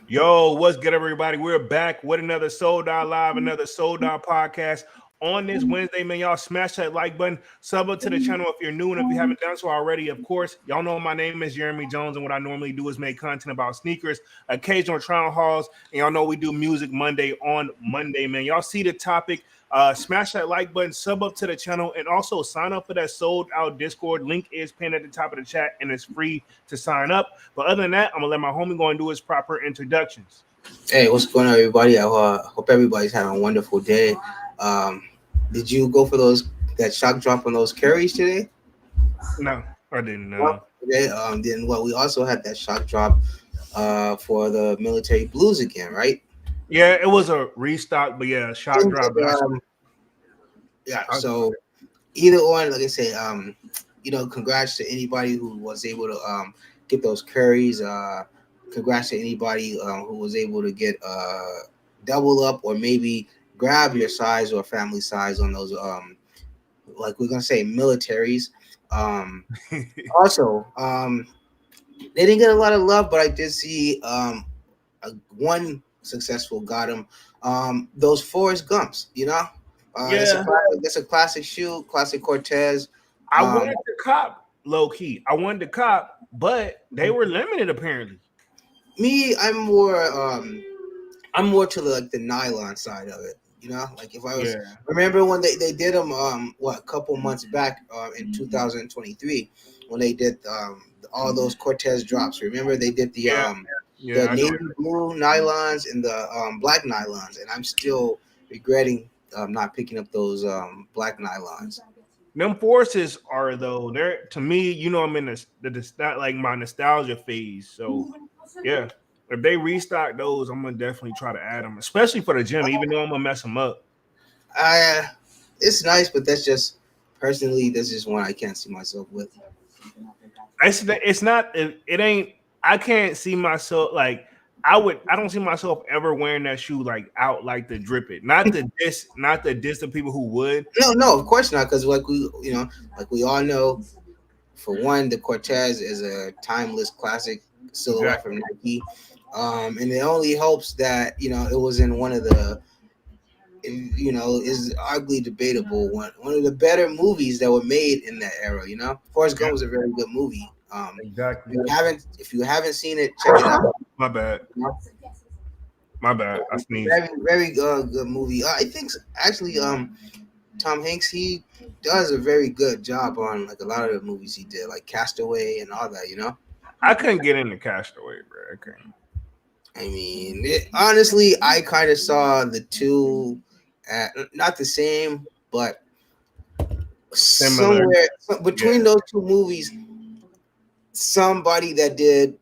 Yo, what's good, everybody? We're back with another Sold Out Live, another Sold Out podcast. On this Wednesday, man, y'all smash that like button, sub up to the channel if you're new, and if you haven't done so already, of course, y'all know my name is Jeremy Jones, and what I normally do is make content about sneakers, occasional trial hauls, and y'all know we do Music Monday on Monday, man. Y'all see the topic. Smash that like button, sub up to the channel, and also sign up for that Sold Out Discord. Link is pinned at the top of the chat, and it's free to sign up. But other than that, I'm gonna let my homie go and do his proper introductions. Hey, what's going on, everybody? I hope everybody's having a wonderful day. Did you go for that shock drop on those carries today? No, I didn't know. Today, then we also had that shock drop for the military blues again, right? Yeah, it was a restock, but yeah, shock drop. So either one, like I say, congrats to anybody who was able to get those carries. Congrats to anybody who was able to get double up or maybe grab your size or family size on those like we're gonna say militaries. Also, they didn't get a lot of love, but I did see one successful got him. Those Forrest Gumps, it's a classic shoe, classic Cortez. I wanted to cop low key. I wanted to cop, but they were limited apparently. Me, I'm more to the nylon side of it. Like if I was remember when they did them a couple months back in 2023 when they did all those Cortez drops. Remember they did the navy blue nylons and the black nylons, and I'm still regretting not picking up those black nylons. Them forces are though they're to me, I'm in the like my nostalgia phase. So yeah, if they restock those, I'm gonna definitely try to add them, especially for the gym. Even though I'm gonna mess them up. It's nice, but that's just one I can't see myself with. It's not. It ain't. I can't see myself like. I don't see myself ever wearing that shoe like out like the drip it. Not the diss the people who would. No, of course not. Because like we all know, for one, the Cortez is a timeless classic silhouette from Nike. And it only helps that it was in one of the is arguably debatable one of the better movies that were made in that era. Forrest Gump was a very good movie. Exactly. If you haven't seen it, check it out. My bad. I sneezed. Very, very good movie. I think actually, Tom Hanks, he does a very good job on like a lot of the movies he did, like Castaway and all that. I couldn't get into Castaway, bro. I couldn't. I mean, honestly, I kind of saw the two, not the same, but similar. Somewhere between those two movies. Somebody that did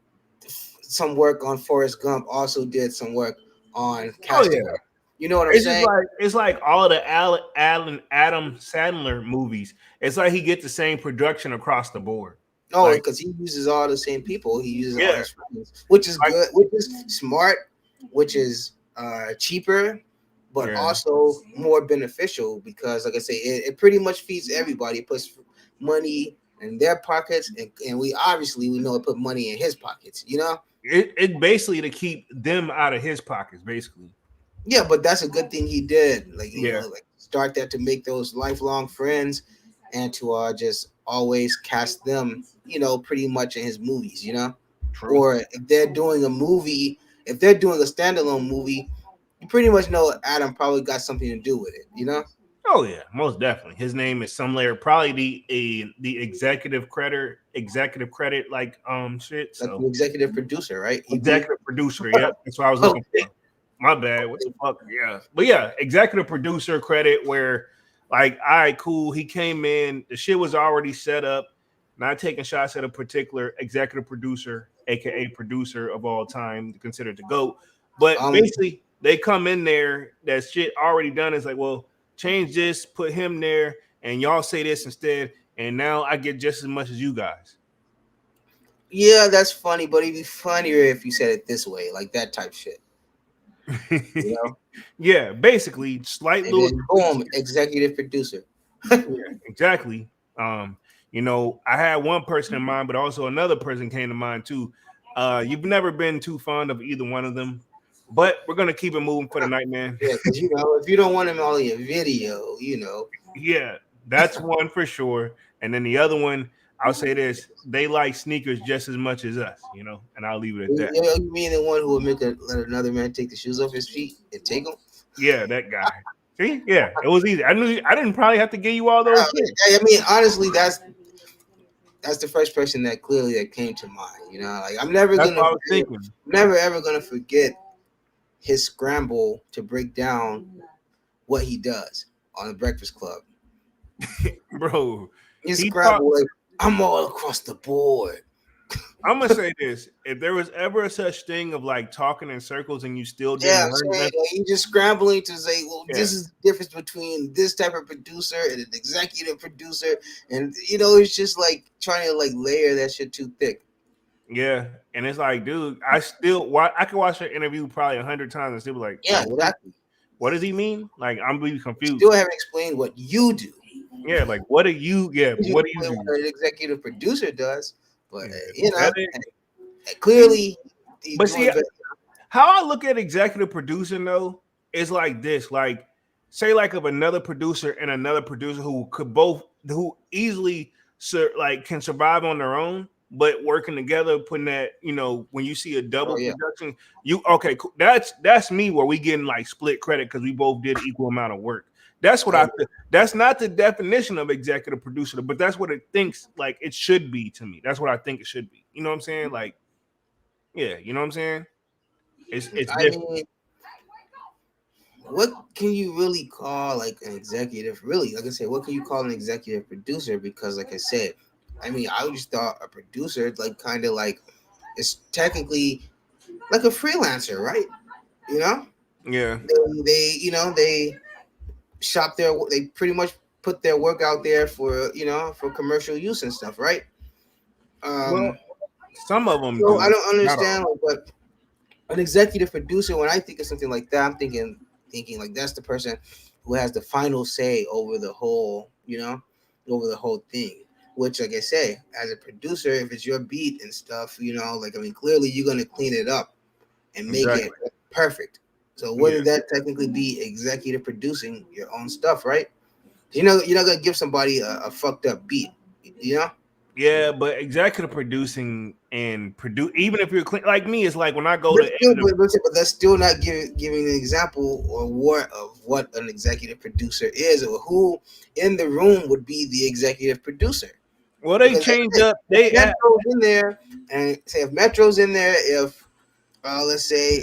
some work on Forrest Gump also did some work on Castaway. Oh, yeah. You know what I'm saying? It's like all of the Adam Sandler movies. It's like he gets the same production across the board. No, because he uses all the same people. He uses all his friends, which is good, which is smart, which is cheaper, but also more beneficial because, like I say, it pretty much feeds everybody. It puts money in their pockets, and we know it put money in his pockets. It basically to keep them out of his pockets, basically. Yeah, but that's a good thing he did. Like start that to make those lifelong friends, and to just always cast them, pretty much in his movies. True. Or if they're doing a movie, if they're doing a standalone movie, you pretty much know Adam probably got something to do with it. Oh yeah, most definitely. His name is some layer, probably the executive credit like shit. So like the executive producer, right? Executive producer, yep. That's what I was looking for. My bad. What the fuck? Yeah. But yeah, executive producer credit where like, all right, cool. He came in, the shit was already set up, not taking shots at a particular executive producer, aka producer of all time, considered the GOAT. But basically they come in there, that shit already done. It's like, well, change this, put him there, and y'all say this instead, and now I get just as much as you guys. Yeah, that's funny, but it'd be funnier if you said it this way, like that type shit. Yeah, basically, slightly. Boom, executive producer. Yeah, exactly. I had one person in mind, but also another person came to mind too. You've never been too fond of either one of them, but we're gonna keep it moving for the night, man. Yeah, because if you don't want him all in your video, Yeah, that's one for sure. And then the other one, I'll say this: they like sneakers just as much as us, and I'll leave it at that. You mean the one who would let another man take the shoes off his feet and take them? Yeah, that guy. See, yeah, it was easy. I didn't probably have to give you all those. I mean, honestly, that's the first person that came to mind. Like I'm never ever gonna forget his scramble to break down what he does on the Breakfast Club. Bro, his scramble like, I'm all across the board. I'm gonna say this: if there was ever a such thing of like talking in circles and you still didn't learn nothing, he's just scrambling to say, well, this is the difference between this type of producer and an executive producer, and it's just like trying to like layer that shit too thick. Yeah, and it's like, dude, I could watch an interview probably 100 times and still be like, exactly. What does he mean? Like, I'm really confused. Still haven't explained what you do. Yeah, like what do you? Yeah, what do you do? What an executive producer does. But clearly, but see, how I look at executive producing though is like this: like, say, like of another producer and another producer who easily can survive on their own, but working together, putting that, when you see a double production, cool. That's me where we getting like split credit because we both did equal amount of work. That's what I think. That's not the definition of executive producer, but that's what it thinks like it should be to me. That's what I think it should be. You know what I'm saying? Like, yeah, you know what I'm saying? It's different. Mean, what can you really call like an executive? Really, like I said, what can you call an executive producer? Because, like I said, I mean, I just thought a producer like kind of like it's technically like a freelancer, right? Yeah. They shop they pretty much put their work out there for commercial use and stuff, right? Well, some of them. So I don't understand, but an executive producer, when I think of something like that, I'm thinking like that's the person who has the final say over the whole, thing. Which, like I say, as a producer, if it's your beat and stuff, clearly you're gonna clean it up and make it perfect. So wouldn't that technically be executive producing your own stuff, right? You're not gonna give somebody a fucked up beat, Yeah, but executive producing and even if you're clean, like me, it's like when I go but that's still not giving an example or what an executive producer is, or who in the room would be the executive producer. Well, they changed up. They Metro's in there, and say if Metro's in there, if let's say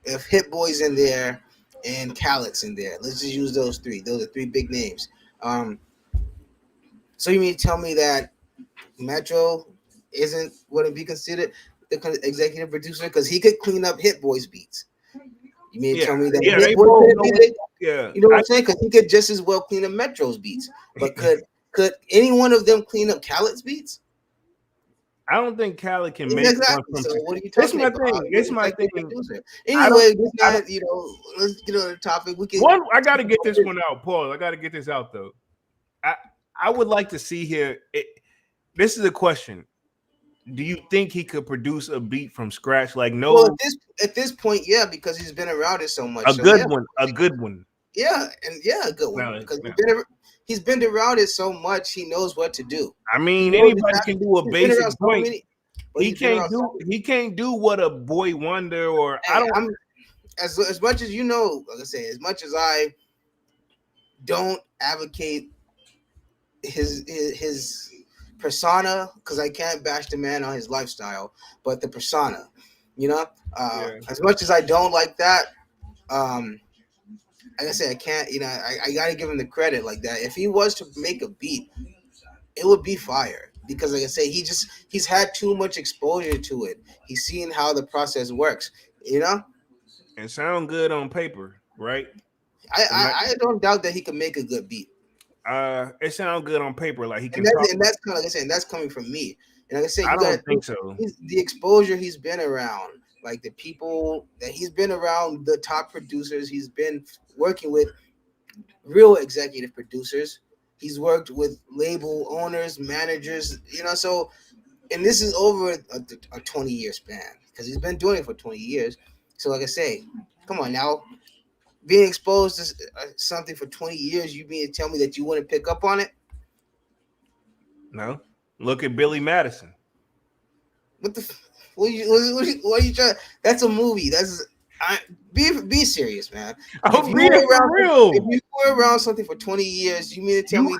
if Hit Boy's in there and Khaled's in there, let's just use those three. Those are three big names. So you mean to tell me that Metro wouldn't be considered the executive producer because he could clean up Hit Boy's beats? You mean to tell me that Hit Boy you know what I'm saying? Because he could just as well clean up Metro's beats, but could any one of them clean up Khaled's beats? I don't think Khaled can make one from. So what are you talking about? It's my thing. Anyway, let's get on the topic. I got to get this one out, Paul. I got to get this out though. I would like to see here. This is a question. Do you think he could produce a beat from scratch? Like, no. Well, at this point, yeah, because he's been around it so much. A good one. Yeah, a good one. Because he's been around it so much, he knows what to do. I mean, anybody can do a basic point. He can't do what a Boy Wonder or as much as like I say, as much as I don't advocate his persona, because I can't bash the man on his lifestyle, but the persona, as much as I don't like that, like I say, I can't, I gotta give him the credit like that. If he was to make a beat, it would be fire, because like I say, he's had too much exposure to it. He's seen how the process works, and sound good on paper, right? I don't doubt that he can make a good beat. It sounds good on paper, like he can. And that's kind of like I said, and that's coming from me. And like I said, I don't think so. The exposure he's been around, like the people that he's been around, the top producers, he's been working with real executive producers. He's worked with label owners, managers, so and this is over a 20-year span because he's been doing it for 20 years. So, like I say, come on now, being exposed to something for 20 years, you mean to tell me that you wouldn't pick up on it? No, look at Billy Madison. What the? What are you trying? That's a movie. Be serious, man. I'm being for If real. you were around something for 20 years, you mean to tell me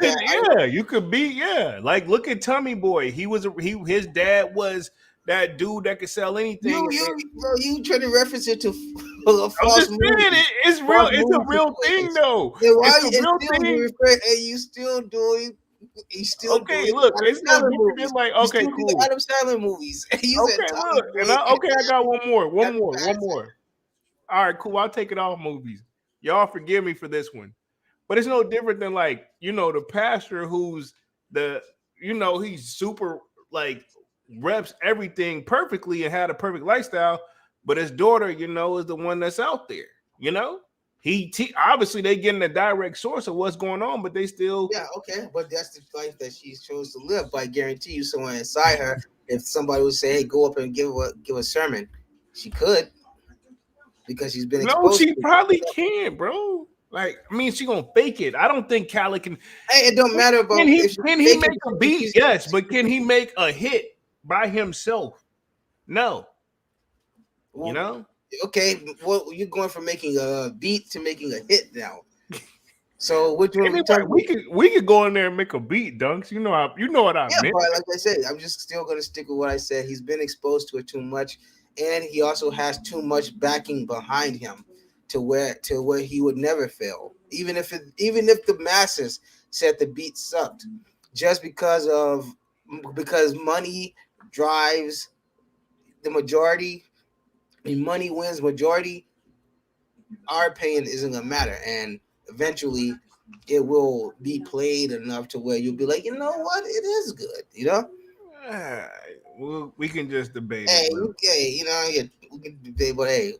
You could be, like look at Tummy Boy. His dad was that dude that could sell anything. you trying to reference it to a I'm false just movie? saying it's real. It's a real thing though. Then why It's a real thing. you still doing? You still Okay, doing look, Adam it's no Sandler different than movies? like You okay, still do cool. Adam Sandler movies? You said Okay, Tommy look, Boy. I got one more. Madison. All right, cool. I'll take it off movies. Y'all forgive me for this one. But it's no different than like, the pastor who's he's super like reps everything perfectly and had a perfect lifestyle, but his daughter, is the one that's out there, obviously they getting a direct source of what's going on, but they still okay, but that's the life that she chose to live. But I guarantee you, someone inside her, if somebody would say, "Hey, go up and give a sermon," she could because she's been no, exposed. she probably can, bro. Like, I mean, she gonna fake it. I don't think Khaled can. Hey, it don't matter about Can he make a beat? Yes, but can he make a hit by himself? No. Well, okay, well, you're going from making a beat to making a hit now. So which one? We could go in there and make a beat, Dunks. You know what I meant. But like I said, I'm just still gonna stick with what I said. He's been exposed to it too much, and he also has too much backing behind him to where he would never fail. Even if the masses said the beat sucked, just because money drives the majority. I mean, money wins majority. Our opinion isn't gonna matter, and eventually it will be played enough to where you'll be like, you know what, it is good, we can just debate hey, it. okay, we can debate, but hey,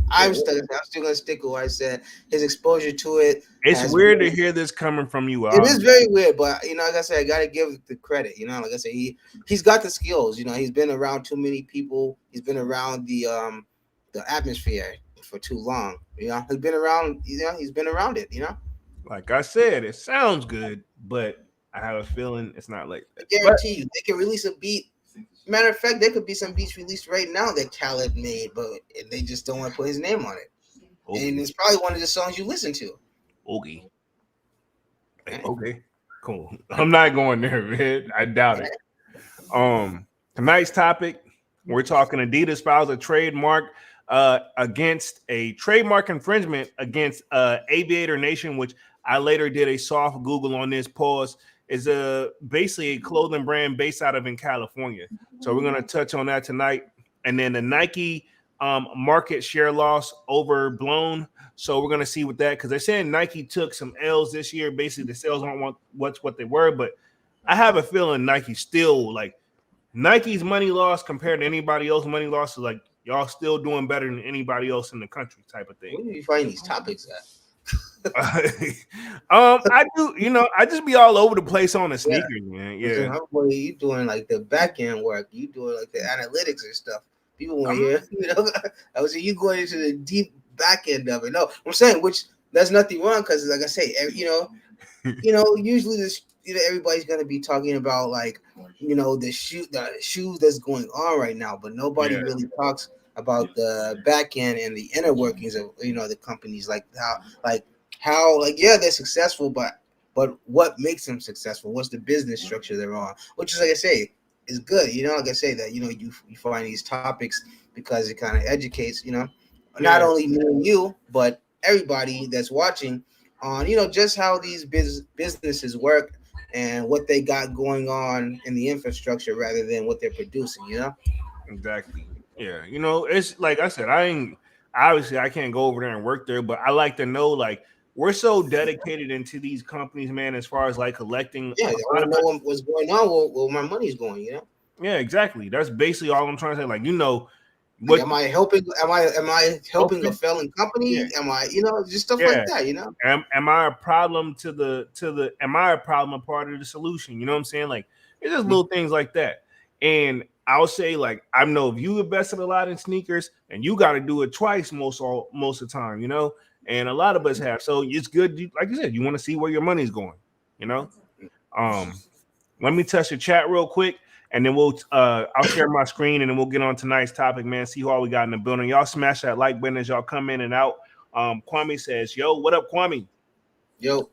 I'm still gonna stick with what I said. His exposure to it. It's weird to hear this coming from you. It is very weird, but like I said, I gotta give the credit. Like I said, he's got the skills. He's been around too many people. He's been around the atmosphere for too long. He's been around. He's been around it. Like I said, it sounds good, but I have a feeling it's not like that. I guarantee you, they can release a beat. Matter of fact, there could be some beats released right now that Khaled made, but they just don't want to put his name on it. Okay. And it's probably one of the songs you listen to. Okay. Okay. Cool. I'm not going there, man. I doubt it. Tonight's topic, we're talking Adidas files a trademark against a trademark infringement against Aviator Nation, which I later did a soft Google on this. Pause. Is basically a clothing brand based out of in California. So we're going to touch on that tonight. And then the Nike market share loss overblown. So we're going to see what that, because they're saying Nike took some L's this year. Basically, the sales aren't what they were. But I have a feeling Nike still, like, Nike's money loss compared to anybody else's money loss is like, y'all still doing better than anybody else in the country type of thing. Where do you find these topics at? I do, I just be all over the place on the sneakers, man. Yeah. You doing like the back end work, you doing like the analytics and stuff. People want to hear, I was saying you going into the deep back end of it. No, I'm saying, which there's nothing wrong, because like I say, usually this, everybody's gonna be talking about like, the shoes that's going on right now, but nobody really talks about the back end and the inner workings of the companies, like how they're successful, but what makes them successful? What's the business structure they're on? Which is, like I say, is good. Like I say, that you find these topics because it kind of educates, not only me and you, but everybody that's watching on just how these businesses work and what they got going on in the infrastructure rather than what they're producing. Exactly. Yeah. It's like I said, I can't go over there and work there, but I like to know, like, we're so dedicated into these companies, man, as far as like collecting. Yeah, I want to know what's going on, where my money's going, Yeah, exactly. That's basically all I'm trying to say. Like, what, am I helping? Am I helping a failing company? Yeah. Am I, just stuff like that, Am I a problem am I a problem, a part of the solution? You know what I'm saying? Like, it's just little things like that. And I'll say, like, I know if you invested a lot in sneakers and you got to do it twice most of the time, you know, and a lot of us have. So it's good, like you said, you want to see where your money's going, you know. Let me touch the chat real quick, and then I'll share my screen, and then we'll get on tonight's topic, man. See who all we got in the building. Y'all smash that like button as y'all come in and out. Kwame says, "Yo, what up, Kwame?" Yo.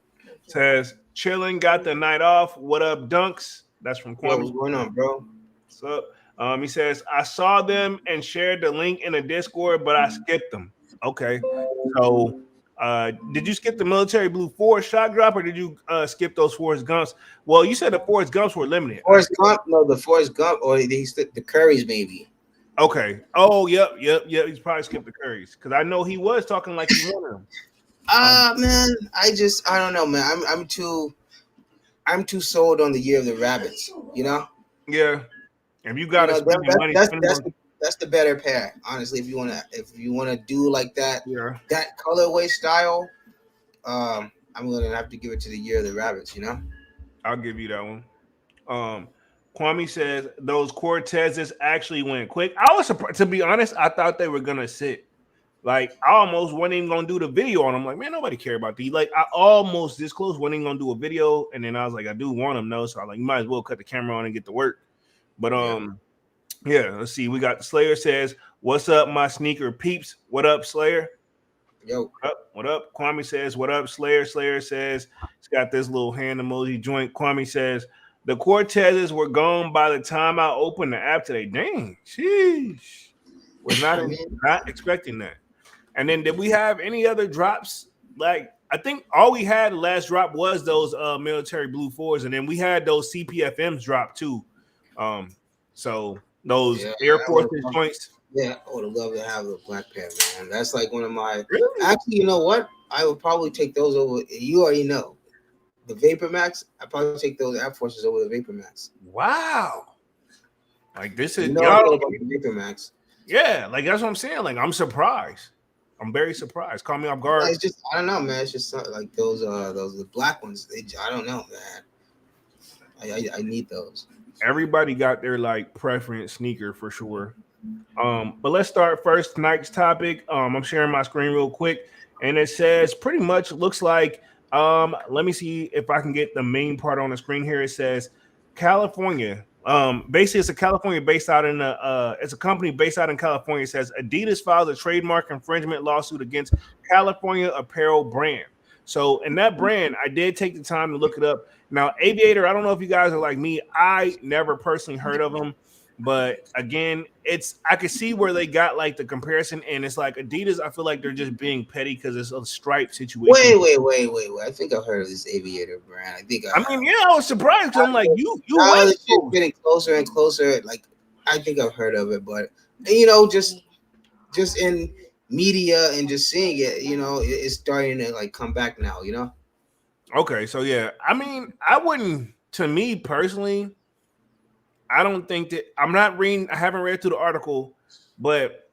Says, "Chilling, got the night off. What up, Dunks?" That's from Kwame. Yo, what's going on, bro? What's up? He says, "I saw them and shared the link in the Discord, but I skipped them." Okay, so. Did you skip the military blue Forrest shot drop, or did you skip those Forrest Gumps? Well, you said the Forrest Gumps were limited. The Forrest Gump, or he skipped the Currys, maybe. Okay. Oh, yep. He's probably skipped the Currys because I know he was talking like he wanted them. Man, I don't know, man. I'm too sold on the year of the rabbits, you know. Yeah. If you got to spend your money, that's the better pair, honestly. If you wanna do like that, yeah, that colorway style, I'm gonna have to give it to the year of the rabbits, you know. I'll give you that one. Kwame says those Cortezes actually went quick. I was surprised, to be honest. I thought they were gonna sit. Like I almost wasn't even gonna do the video on them. Like, man, nobody care about these. Like I almost this close wasn't even gonna do a video, and then I was like, I do want them though, so I like you might as well cut the camera on and get to work. But yeah, let's see. We got Slayer says, "What's up, my sneaker peeps? What up, Slayer? Yo, what up? Kwame says, "What up, Slayer?" Slayer says, he's got this little hand emoji joint. Kwame says, "The Cortezes were gone by the time I opened the app today." Dang, sheesh. Was not expecting that. And then did we have any other drops? Like I think all we had the last drop was those military blue fours, and then we had those CPFMs drop too. So those Air Force joints. Yeah, I would love to have the black pair, man. That's like one of my. Really? Actually, you know what? I would probably take those over. You already know the Vapor Max. I probably take those Air Forces over the Vapor Max. Wow. Like this is y'all about the Vapor Max. Yeah, like that's what I'm saying. Like I'm surprised. I'm very surprised. Call me off guard. It's just I don't know, man. It's just like those the black ones. I don't know, man. I need those. Everybody got their like preference sneaker for sure. But let's start first. Tonight's topic. I'm sharing my screen real quick, and it says pretty much looks like. Let me see if I can get the main part on the screen here. It says California. Basically, it's a California based out in it's a company based out in California. It says Adidas filed a trademark infringement lawsuit against California apparel brand. So in that brand, I did take the time to look it up. Now, Aviator, I don't know if you guys are like me. I never personally heard of them. But again, I could see where they got like the comparison, and it's like Adidas. I feel like they're just being petty because it's a stripe situation. Wait! I think I've heard of this Aviator brand. I was surprised because I'm like, you getting closer and closer. Like, I think I've heard of it, but you know, just in media and just seeing it, you know, it's starting to like come back now. You know. Okay, so yeah, I mean, I wouldn't. To me personally, I don't think that I haven't read through the article, but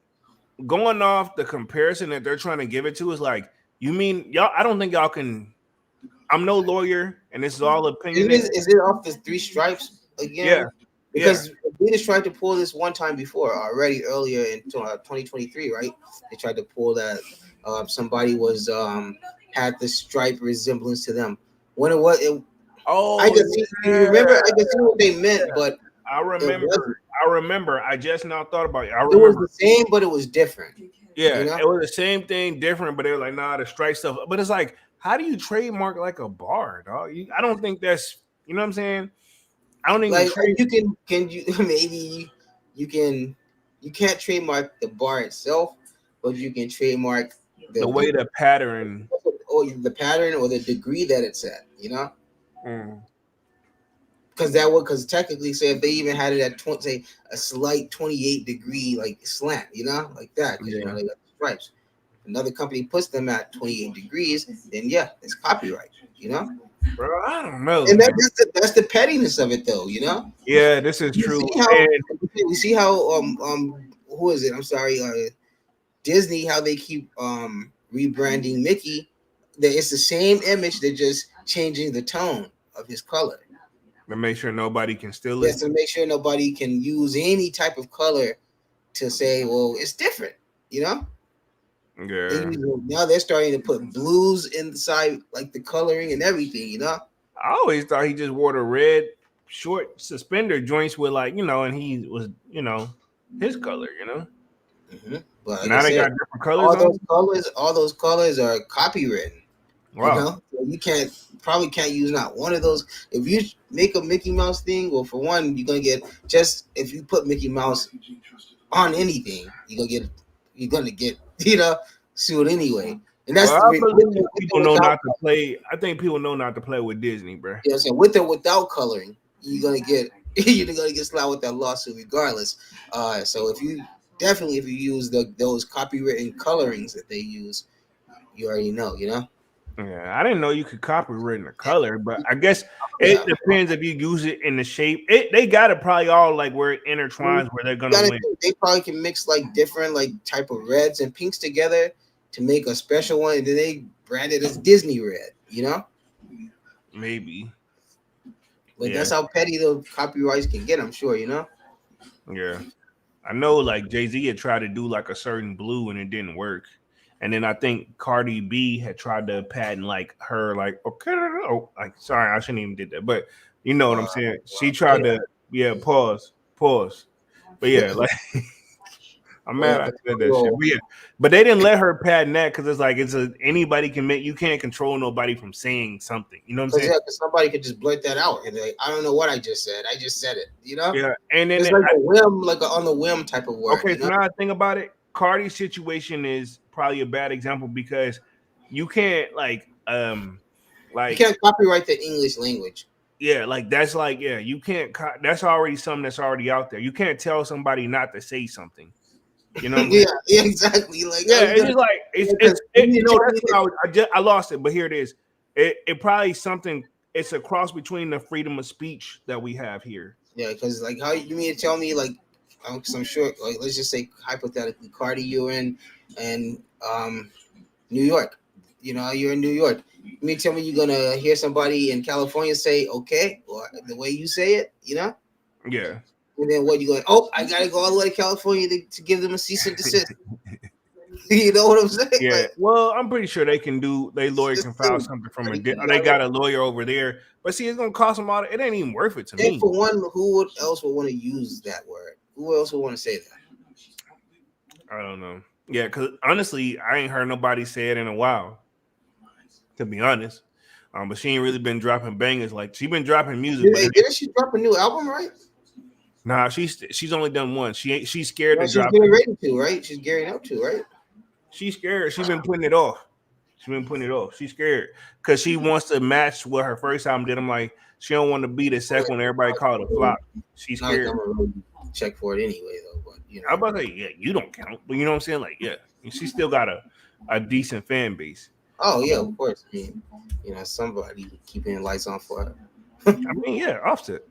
going off the comparison that they're trying to give it to is like, you mean y'all? I don't think y'all can. I'm no lawyer, and this is all opinion. Is it off the three stripes again? Yeah, because Adidas tried to pull this one time before already earlier in 2023, right? They tried to pull that. Somebody was had the stripe resemblance to them. When it was, I can see. You remember? I can see what they meant, but. I remember. I just now thought about it. It was the same, but it was different. Yeah, you know? It was the same thing, different, but they were like, nah, the stripe stuff. But it's like, how do you trademark like a bar, dog? I don't think that's, you know what I'm saying? I don't think like you can't trademark the bar itself, but you can trademark the way the pattern, or the pattern or the degree that it's at, you know. Because technically, say if they even had it at say a slight 28 degree like slant, you know, like that, because you know they got the stripes. Another company puts them at 28 degrees, then it's copyright, you know. Bro, I don't know. And that's the pettiness of it, though, you know. Yeah, this is true. We see how who is it? I'm sorry, Disney. How they keep rebranding Mickey. That it's the same image. They're just changing the tone of his color. To make sure nobody can steal it. Yes, to make sure nobody can use any type of color to say, well, it's different, you know? Yeah. Now they're starting to put blues inside, like the coloring and everything, you know? I always thought he just wore the red short suspender joints with like, and he was, his color, Mm-hmm. But like I Now they got said, different colors on. all those colors are copywritten. Wow. You know, so you probably can't use not one of those. If you make a Mickey Mouse thing, well, for one, you're gonna get if you put Mickey Mouse on anything, you're gonna get sued anyway. And that's Well, I believe people know not to play. I think people know not to play with Disney, bro. Yeah, so with or without coloring, you're gonna get slapped with that lawsuit regardless. So if you use those copywritten colorings that they use, you already know, Yeah, I didn't know you could copyright the color, but I guess it depends if you use it in the shape. They got it probably all like where it intertwines where they're gonna win. They probably can mix like different like type of reds and pinks together to make a special one, and then they brand it as Disney red, Maybe. But that's how petty the copyrights can get, I'm sure, Yeah. I know like Jay-Z had tried to do like a certain blue and it didn't work. And then I think Cardi B had tried to patent like her, like, okay, like, sorry, I shouldn't even did that. But you know what I'm saying? She tried to, pause. But yeah, like, I'm mad I said that shit. But yeah, but they didn't let her patent that because it's like, anybody can make, you can't control nobody from saying something. You know what I'm saying? Yeah, because somebody could just blurt that out and like, I don't know what I just said. I just said it, Yeah, and then it's like a whim, like on the whim type of word. Okay, so now I think about it. Cardi's situation is probably a bad example because you can't you can't copyright the English language. Yeah, like that's like you can't. That's already something that's already out there. You can't tell somebody not to say something. You know? Yeah, exactly. Like it's just like I lost it, but here it is. It probably something. It's a cross between the freedom of speech that we have here. Yeah, because like how you mean to tell me like. Because I'm sure, like, let's just say hypothetically, Cardi, you're in New York. You're in New York. You mean tell me you're gonna hear somebody in California say "okay" or the way you say it? Yeah. And then what you going? Oh, I gotta go all the way to California to give them a cease and desist. You know what I'm saying? Yeah. Like, well, I'm pretty sure they can do. They lawyer can file something from they got a lawyer over there. But see, it's gonna cost them all. It ain't even worth it to me. For one, who else would want to use that word? Who else would want to say that? I don't know. Yeah, because honestly, I ain't heard nobody say it in a while. To be honest, but she ain't really been dropping bangers. Like she been dropping music. Didn't she drop a new album, right? Nah, she's only done one. She's scared to drop. She's getting ready to, right? She's gearing up to, right? She's scared. She's been putting it off. She's scared because she wants to match what her first album did. I'm like, she don't want to be the second one everybody called a flop. She's scared. Check for it anyway, though. But I'm about to say, you don't count. But you know what I'm saying? Like, she still got a decent fan base. Oh yeah, of course. I mean, somebody keeping the lights on for her. I mean, Offset.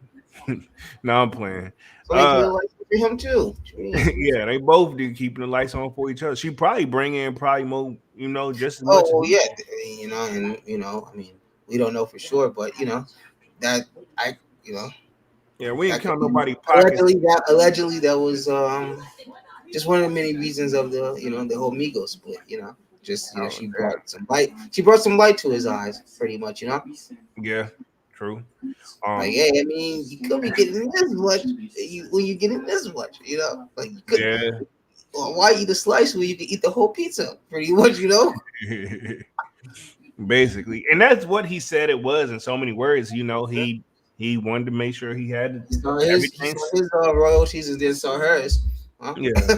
No, I'm playing. So for him too. Yeah, they both do keeping the lights on for each other. She probably bring in more, just as much. Oh yeah, and I mean, we don't know for sure, but that I. Yeah, we ain't count nobody pockets. Allegedly, that was just one of the many reasons of the the whole Migos split. Just she brought some light. She brought some light to his eyes, pretty much. Yeah, true. Like, hey, I mean, you could be getting this much when you getting this much. Like you could. Yeah. Well, why eat a slice when you can eat the whole pizza? Pretty much, Basically, and that's what he said it was in so many words. He wanted to make sure he had his royalties and then saw hers. Huh? Yeah.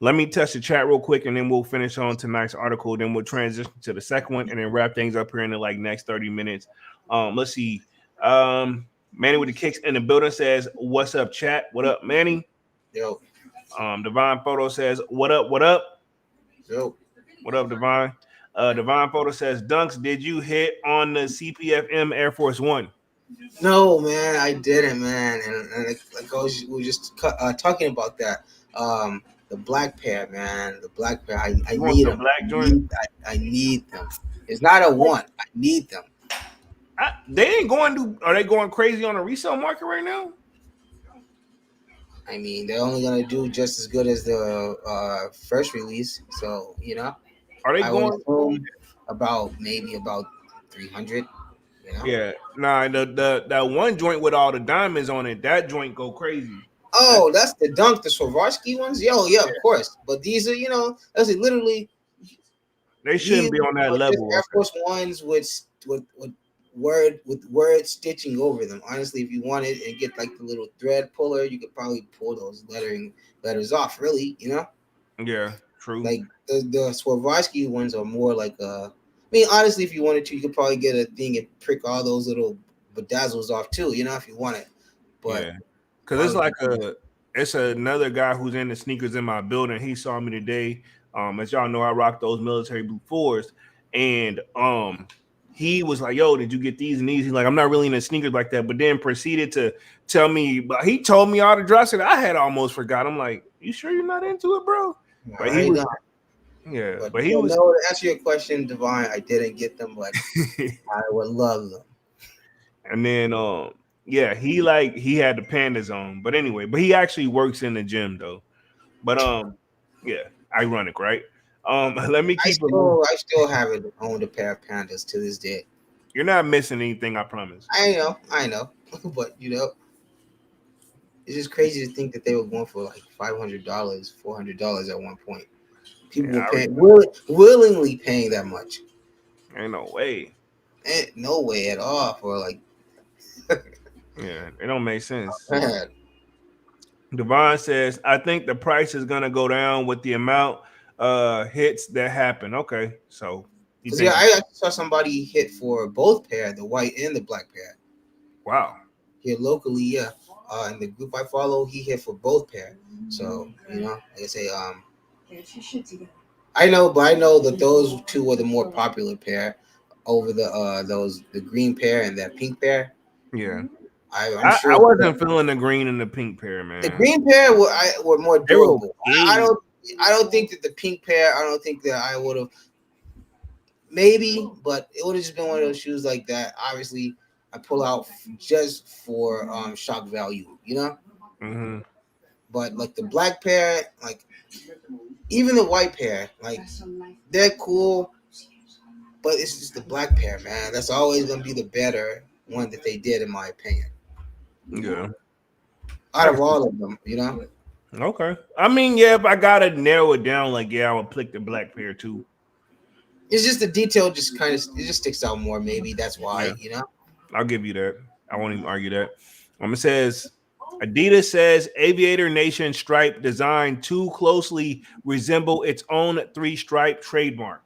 Let me touch the chat real quick, and then we'll finish on tonight's article. Then we'll transition to the second one, and then wrap things up here in the next 30 minutes. Let's see. Manny with the kicks in the building says, "What's up, chat? What up, Manny?" Yo. Divine Photo says, "What up? What up?" Yo. What up, Divine? Divine Photo says, "Dunks, did you hit on the CPFM Air Force One?" No, man, I didn't, man. And we were just talking about that. The black pair, man. The black pair. I need them. Black joint? I need them. It's not a want. I need them. They ain't going to. Are they going crazy on the resale market right now? I mean, they're only gonna do just as good as the first release. So Are they I would going? assume maybe about 300. Yeah, nah. That one joint with all the diamonds on it, that joint go crazy. Oh, that's the the Swarovski ones. Yeah, of course. But these are, that's literally They these shouldn't be on that are just level. Air Okay. Force Ones with word stitching over them. Honestly, if you wanted and get like the little thread puller, you could probably pull those letters off. Really, Yeah, true. like the Swarovski ones are more like I mean, honestly, if you wanted to, you could probably get a thing and prick all those little bedazzles off too. If you wanted, but Yeah, because why it's would like you? it's another guy who's in the sneakers in my building. He saw me today. As y'all know, I rock those military blue fours, and he was like, "Yo, did you get these and these?" He's like, "I'm not really into sneakers like that," but then proceeded to tell me. But he told me all the drops that I had almost forgot. I'm like, "You sure you're not into it, bro?" All But he right, was, now. yeah, But but he was. no, to answer your question, Divine, I didn't get them, but I would love them. And then yeah, he had the pandas on. But anyway, but he actually works in the gym though. But yeah, ironic, right? Let me I keep it moving. still, I still haven't owned a pair of Pandas to this day. You're not missing anything, I promise. I know, but it's just crazy to think that they were going for like $500, $400 at one point. People Yeah, were paying willingly paying that much. ain't no way. No way at all for like Yeah, it don't make sense. man. Devon says, I think the price is gonna go down with the amount hits that happen. Okay, so you Because yeah, think I actually saw somebody hit for both pair, the white and the black pair. wow. Here locally, yeah. In the group I follow, he hit for both pair. So like I say, I know, but I know that those two were the more popular pair over the green pair and that pink pair. Yeah. I'm I sure wasn't feeling the green and the pink pair, the man. green pair were more They were durable. okay. I don't think that the pink pair. I don't think that I would have maybe, but it would have just been one of those shoes like that. Obviously, I pull out just for shock value. Mm-hmm. But like the black pair, like even the white pair, like they're cool, but it's just the black pair, man. That's always gonna be the better one that they did, in my opinion. Yeah. Out of all of them. Okay. I mean, yeah, if I gotta narrow it down, like yeah, I would pick the black pair too. It's just the detail, just kind of it just sticks out more. Maybe that's Yeah, why. I'll give you that. I won't even argue that. It says Adidas says Aviator Nation stripe design too closely resemble its own three stripe trademark.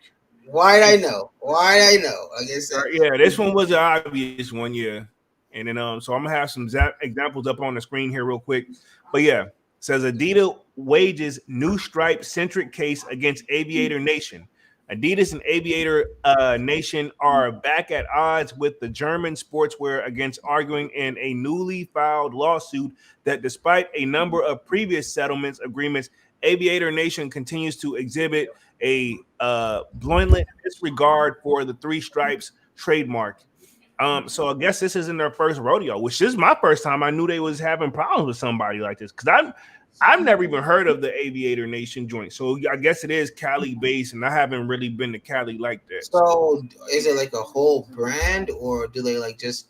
Why'd I know? Why'd I know? Like I said, Yeah, this one was an obvious one, yeah. And then so I'm gonna have some examples up on the screen here real quick. But yeah, says Adidas wages new Stripe-Centric case against Aviator Nation. Adidas and Aviator Nation are back at odds with the German sportswear against arguing in a newly filed lawsuit that despite a number of previous settlements agreements, Aviator Nation continues to exhibit a blatant disregard for the three stripes trademark. So I guess this isn't their first rodeo, which is my first time I knew they was having problems with somebody like this because I've never even heard of the Aviator Nation joint. So I guess it is Cali based, and I haven't really been to Cali like that. So is it like a whole brand, or do they like just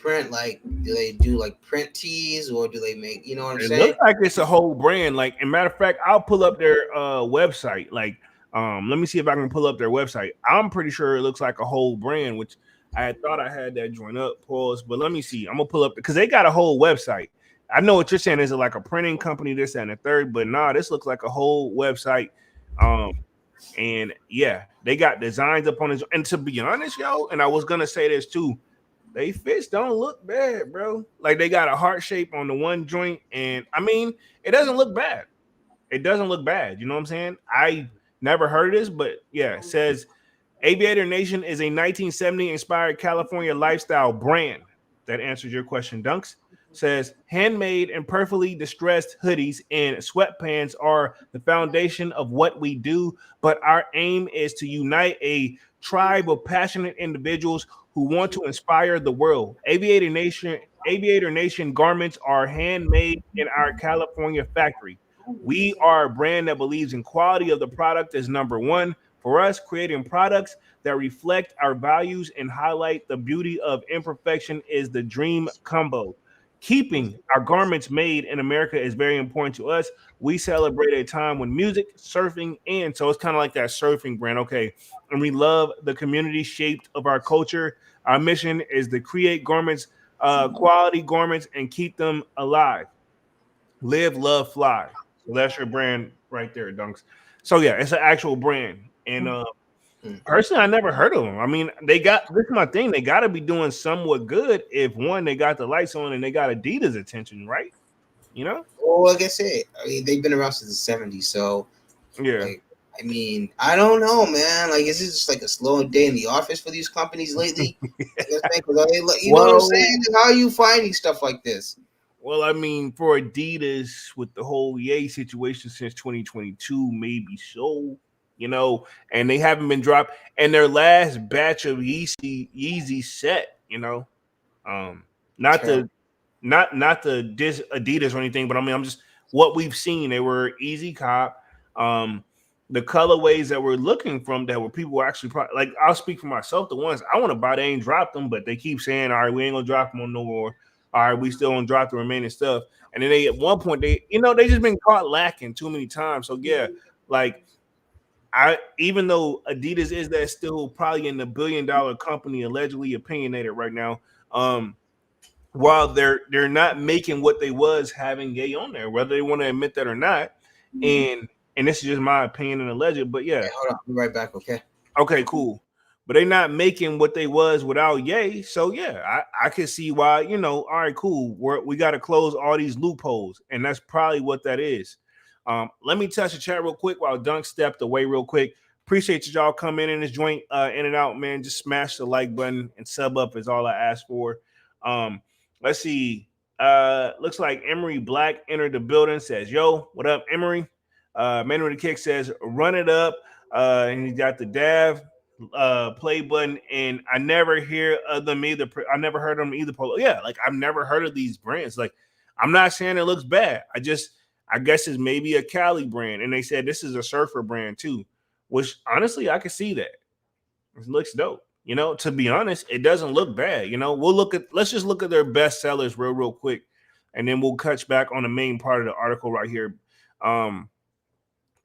print? Like, do they do like print tees, or do they make? You know what I'm It saying? looks like it's a whole brand. Like, a matter of fact, I'll pull up their website. Like, let me see if I can pull up their website. I'm pretty sure it looks like a whole brand, which I had thought I had that joint up, pause. But let me see. I'm gonna pull up because they got a whole website. I know what you're saying. Is it like a printing company, this and the third? But nah, this looks like a whole website. Um, and yeah, they got designs up on it. And to be honest, yo, and I was gonna say this too. They fits don't look bad, bro. Like they got a heart shape on the one joint, and I mean, it doesn't look bad. It doesn't look bad. You know what I'm saying? I never heard of this, but yeah, it says Aviator Nation is a 1970 inspired California lifestyle brand. That answers your question, Dunks. Says handmade and perfectly distressed hoodies and sweatpants are the foundation of what we do, but our aim is to unite a tribe of passionate individuals who want to inspire the world. Aviator Nation garments are handmade in our California factory. We are a brand that believes in quality of the product as number one. For us, creating products that reflect our values and highlight the beauty of imperfection is the dream combo. Keeping our garments made in America is very important to us. We celebrate a time when music, surfing, and so it's kind of like that surfing brand. Okay. And we love the community shaped of our culture. Our mission is to create garments, quality garments, and keep them alive. Live, love, fly. So that's your brand right there, Dunks. So yeah, it's an actual brand. And personally, I never heard of them. I mean, this is my thing. They got to be doing somewhat good if one, they got the lights on and they got Adidas attention, right? You know? Well, like I said, I mean, they've been around since the '70s, so Yeah. like, I mean, I don't know, man. Like, is it just like a slow day in the office for these companies lately? You know what I'm saying? How are you finding stuff like this? Well, I mean, for Adidas with the whole Yay situation since 2022, maybe so, you know, and they haven't been dropped. And their last batch of Yeezy set, you know, not Terrible. the not the Adidas or anything, but I mean, I'm just what we've seen. They were easy cop. The colorways that we're looking from that were people were actually like. I'll speak for myself. The ones I want to buy, they ain't dropped them, but they keep saying, "All right, we ain't gonna drop them on no more. All right, we still gonna drop the remaining stuff." And then they at one point they just been caught lacking too many times. So yeah, like even though Adidas is that still probably in the $1 billion company, allegedly opinionated right now. While they're not making what they was having Gay on there, whether they want to admit that or not. And this is just my opinion and alleged, but yeah. Hey, hold on, I'll be right back, okay? Okay, cool. But they're not making what they was without Ye. So yeah, I can see why, all right, cool. We got to close all these loopholes, and that's probably what that is. Let me touch the chat real quick while Dunk stepped away real quick. Appreciate y'all coming in this joint, in and out, man. Just smash the like button and sub up is all I ask for. Let's see. Looks like Emery Black entered the building. Says, "Yo, what up, Emery?" Manuel the Kick says, "Run it up." And he got the Dav play button, and I never hear of them either. I never heard of them either. Polo. Yeah, like I've never heard of these brands. Like I'm not saying it looks bad. I guess it's maybe a Cali brand, and they said this is a surfer brand too, which honestly I can see that. It looks dope. To be honest, it doesn't look bad. Let's just look at their best sellers real quick, and then we'll catch back on the main part of the article right here. To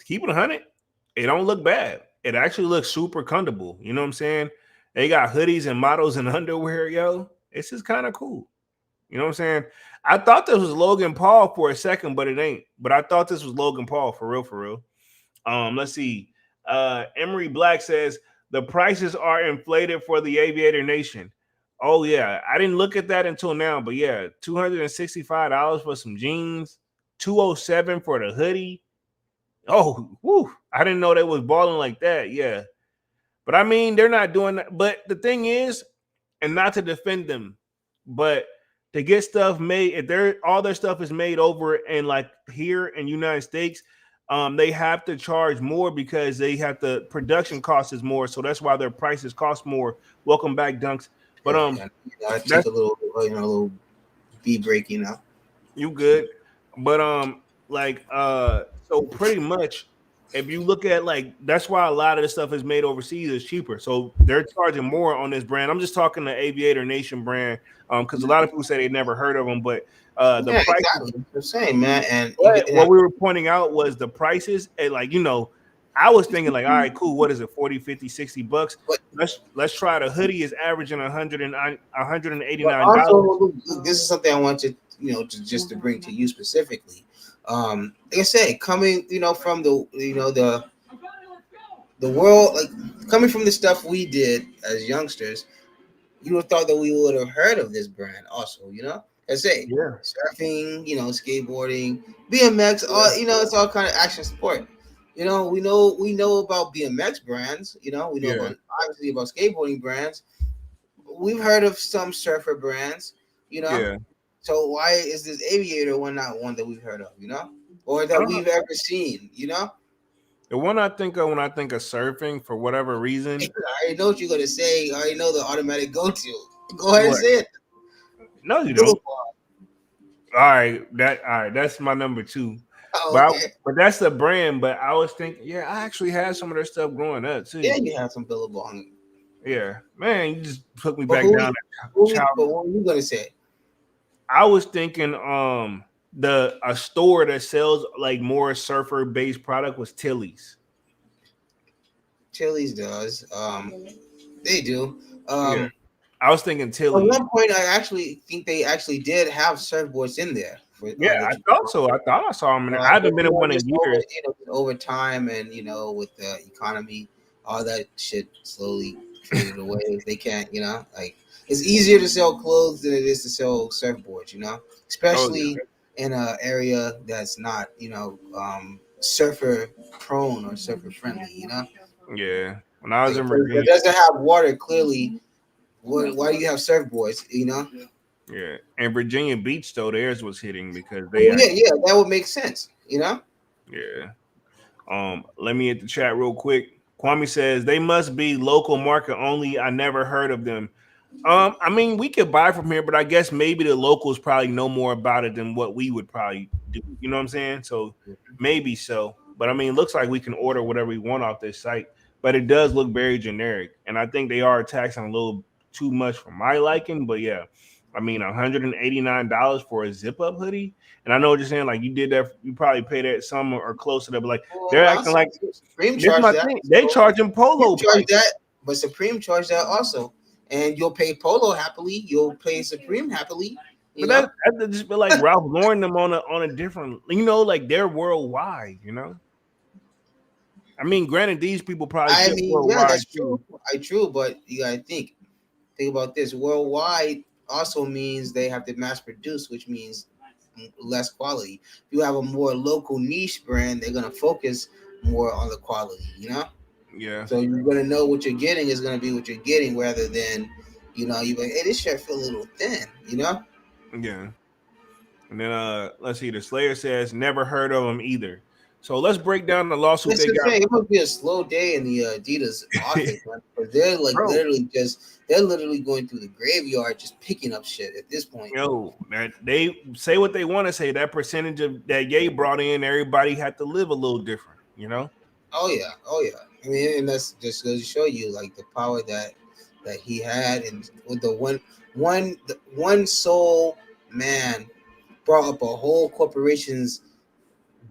keep it 100, it don't look bad. It actually looks super comfortable. You know what I'm saying? They got hoodies and models and underwear, yo. It's just kind of cool. You know what I'm saying? I thought this was Logan Paul for a second, but it ain't. But I thought this was Logan Paul for real. Let's see. Emery Black says the prices are inflated for the Aviator Nation. Oh yeah, I didn't look at that until now, but yeah, $265 for some jeans, $207 for the hoodie. Oh, whew, I didn't know they was balling like that. Yeah, but I mean, they're not doing that. But the thing is, and not to defend them, but to get stuff made, if all their stuff is made over in like here in United States, they have to charge more because they have the production cost is more, so that's why their prices cost more. Welcome back, Dunks. But I take a little B break, You good? But so pretty much, if you look at that's why a lot of this stuff is made overseas is cheaper. So they're charging more on this brand. I'm just talking the Aviator Nation brand, because a lot of people say they never heard of them, but the price exactly the same, man. And what we were pointing out was the prices, and I was thinking all right, cool, what is it, 40, 50, 60 bucks? Let's try the hoodie is averaging $189. Also, this is something I want to to bring to you specifically. Like I said, coming from the world, like coming from the stuff we did as youngsters, you would have thought that we would have heard of this brand also, I say, surfing, skateboarding, BMX, it's all kind of action sport. We know about BMX brands, we know about obviously about skateboarding brands. We've heard of some surfer brands, So why is this Aviator one not one that we've heard of, or that we've ever seen, The one I think of when I think of surfing, for whatever reason. I already know what you're gonna say. I already know the automatic go-to. Go ahead and What? say it. No, you don't. Billabong. All right. That's my number two. Oh, But okay. but that's the brand. But I was thinking, yeah, I actually had some of their stuff growing up Yeah, too. you have some Billabong. Yeah, man, you just took me But back down to child. but what were you gonna say? I was thinking, the a store that sells like more surfer based product was Tilly's. Chili's does. They do. Yeah, I was thinking At Tilly's. one point, I actually think they actually did have surfboards in there for Yeah, that I you thought so. I thought I saw them in there. I but haven't been in one in just years. over time, and with the economy, all that shit slowly faded away. They can't, like it's easier to sell clothes than it is to sell surfboards. Oh Especially in an area that's not, surfer prone or surfer friendly. yeah. When I was Like a in place that Virginia, doesn't have water, clearly, why do you have surfboards? yeah, and Virginia Beach though theirs was hitting because they Oh yeah, actually, yeah, that would make sense. yeah. Let me hit the chat real quick. Kwame says they must be local market only. I never heard of them. I mean, we could buy from here, but I guess maybe the locals probably know more about it than what we would probably do. You know what I'm saying? So maybe so. But I mean, it looks like we can order whatever we want off this site, but it does look very generic. And I think they are taxing a little too much for my liking. But yeah, I mean, $189 for a zip up hoodie. And I know what you're saying, like you did that, you probably paid that some or close to that, but like they're Well, acting like Supreme this is charge my that. thing. They charging Supreme polo charge price. that, but Supreme charge that also, and you'll pay Polo happily. You'll pay Supreme happily. But that just be like Ralph Lauren them on a different, like they're worldwide, I mean, granted, these people probably I ship mean, yeah, worldwide that's true. too. True, but you gotta think about this. Worldwide also means they have to mass produce, which means less quality. If you have a more local niche brand, they're gonna focus more on the quality. Yeah, So you're gonna know what you're getting is gonna be what you're getting, rather than, you like, hey, this shirt feel a little thin. yeah. And then let's see. The Slayer says never heard of them either. So let's break down the lawsuit That's they the got. thing. It must be a slow day in the Adidas office, man, because they're like Bro, they're literally going through the graveyard, just picking up shit at this point. that they say what they want to say. That percentage of that Ye brought in, everybody had to live a little different. Oh yeah, oh yeah. I mean, and that's just goes to show you like the power that he had, and with the one sole man brought up a whole corporation's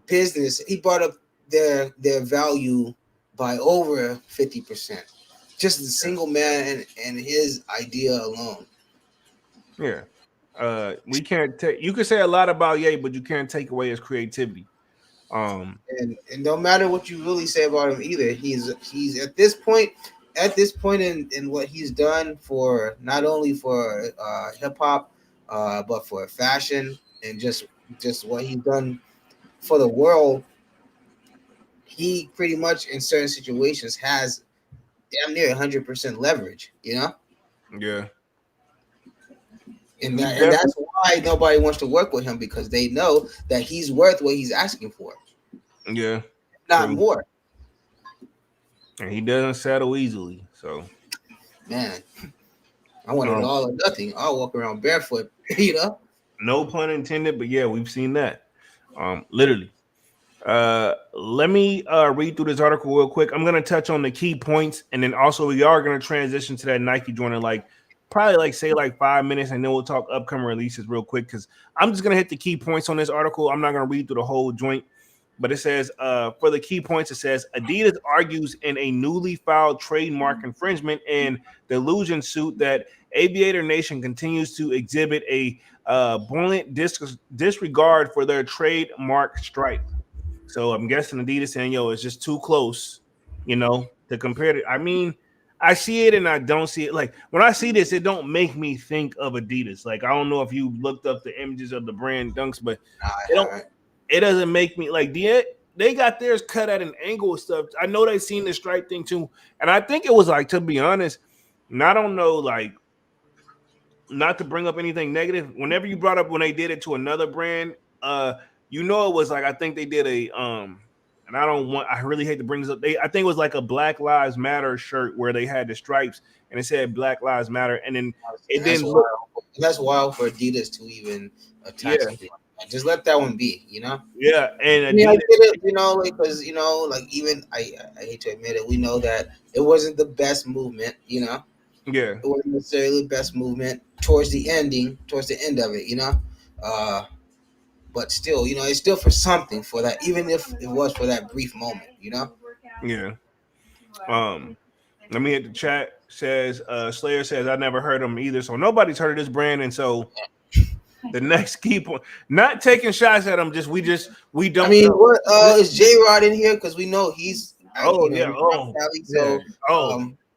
business. He brought up their value by over 50%. Just the single man and his idea alone. Yeah. We can't take. You can say a lot about Ye, but you can't take away his creativity. And no matter what you really say about him either, he's at this point in what he's done for not only for hip hop, but for fashion and just what he's done for the world. He pretty much in certain situations has damn near 100% leverage, Yeah. and He that's definitely. why nobody wants to work with him, because they know that he's worth what he's asking for, Yeah. not True. more. And he doesn't settle easily. So. Man, I want it Um, all or nothing. I'll walk around barefoot, you know. no pun intended, but yeah, we've seen that. Literally. Let me read through this article real quick. I'm gonna touch on the key points, and then also we are gonna transition to that Nike joint in like probably like say like 5 minutes, and then we'll talk upcoming releases real quick because I'm just gonna hit the key points on this article. I'm not gonna read through the whole joint, but it says for the key points, it says Adidas argues in a newly filed trademark infringement and delusion suit that Aviator Nation continues to exhibit a blatant disregard for their trademark stripe. So I'm guessing Adidas saying, yo, it's just too close, to compare it. I mean, I see it and I don't see it. Like when I see this, it don't make me think of Adidas. Like I don't know if you looked up the images of the brand dunks, but it I don't. haven't. It doesn't make me like they got theirs cut at an angle and stuff. I know they seen the stripe thing too, and I think it was like, to be honest, and I don't know, like not to bring up anything negative. Whenever you brought up when they did it to another brand, it was like I think they did and I really hate to bring this up. I think it was like a Black Lives Matter shirt where they had the stripes and it said Black Lives Matter, and then it didn't look. That's wild for Adidas to even attach something. Just let that one be, Yeah, and I mean, I get it, because like even I hate to admit it, we know that it wasn't the best movement, Yeah, it wasn't necessarily the best movement towards the end of it, but still, it's still for something for that, even if it was for that brief moment, Yeah. Let me hit the chat. Says Slayer says I never heard of them either, so nobody's heard of this brand, and so the next key point, not taking shots at them, we don't. I mean, know. What is J Rod in here? Because we know he's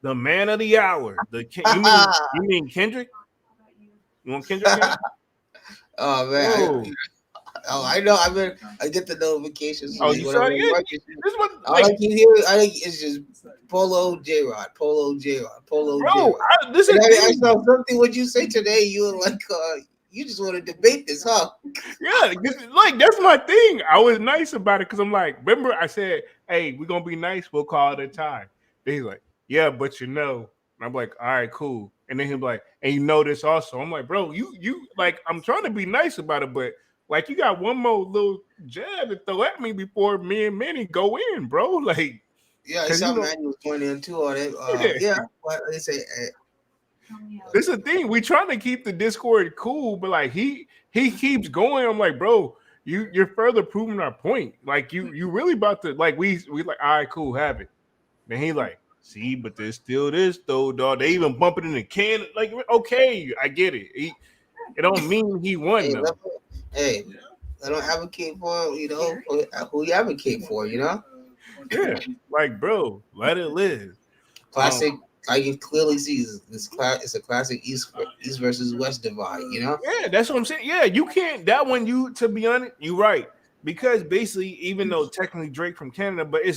the man of the hour. You mean Kendrick? You want Kendrick? Oh man. I know. I get the notifications. Oh, you saw it? This one, I think it's just Polo J Rod. Bro, I saw something. What you say today? You were like, you just want to debate this, huh? Yeah, that's my thing. I was nice about it because I'm like, remember I said, hey, we're gonna be nice. We'll call it a time. Then he's like, yeah, but and I'm like, all right, cool. And then he's like, and this also. I'm like, bro, you like, I'm trying to be nice about it, but. Like, you got one more little jab to throw at me before me and Manny go in, bro. Like, yeah, I saw Manny was going in too on it. But they say, this is the thing. We trying to keep the Discord cool, but like he keeps going. I'm like, bro, you're further proving our point. Like, you really about to like we like, all right, cool, have it. Then he like, see, but there's still this though, dog. They even bump it in the can. Like, okay, I get it. It don't mean he won though. Hey, I don't advocate for who you advocate for, Yeah, like, bro, let it live. Classic. I can clearly see this. It's a classic East versus West divide. Yeah, that's what I'm saying. Yeah, you can't. That one, to be honest, you're right. Because basically, even though technically Drake from Canada, but it's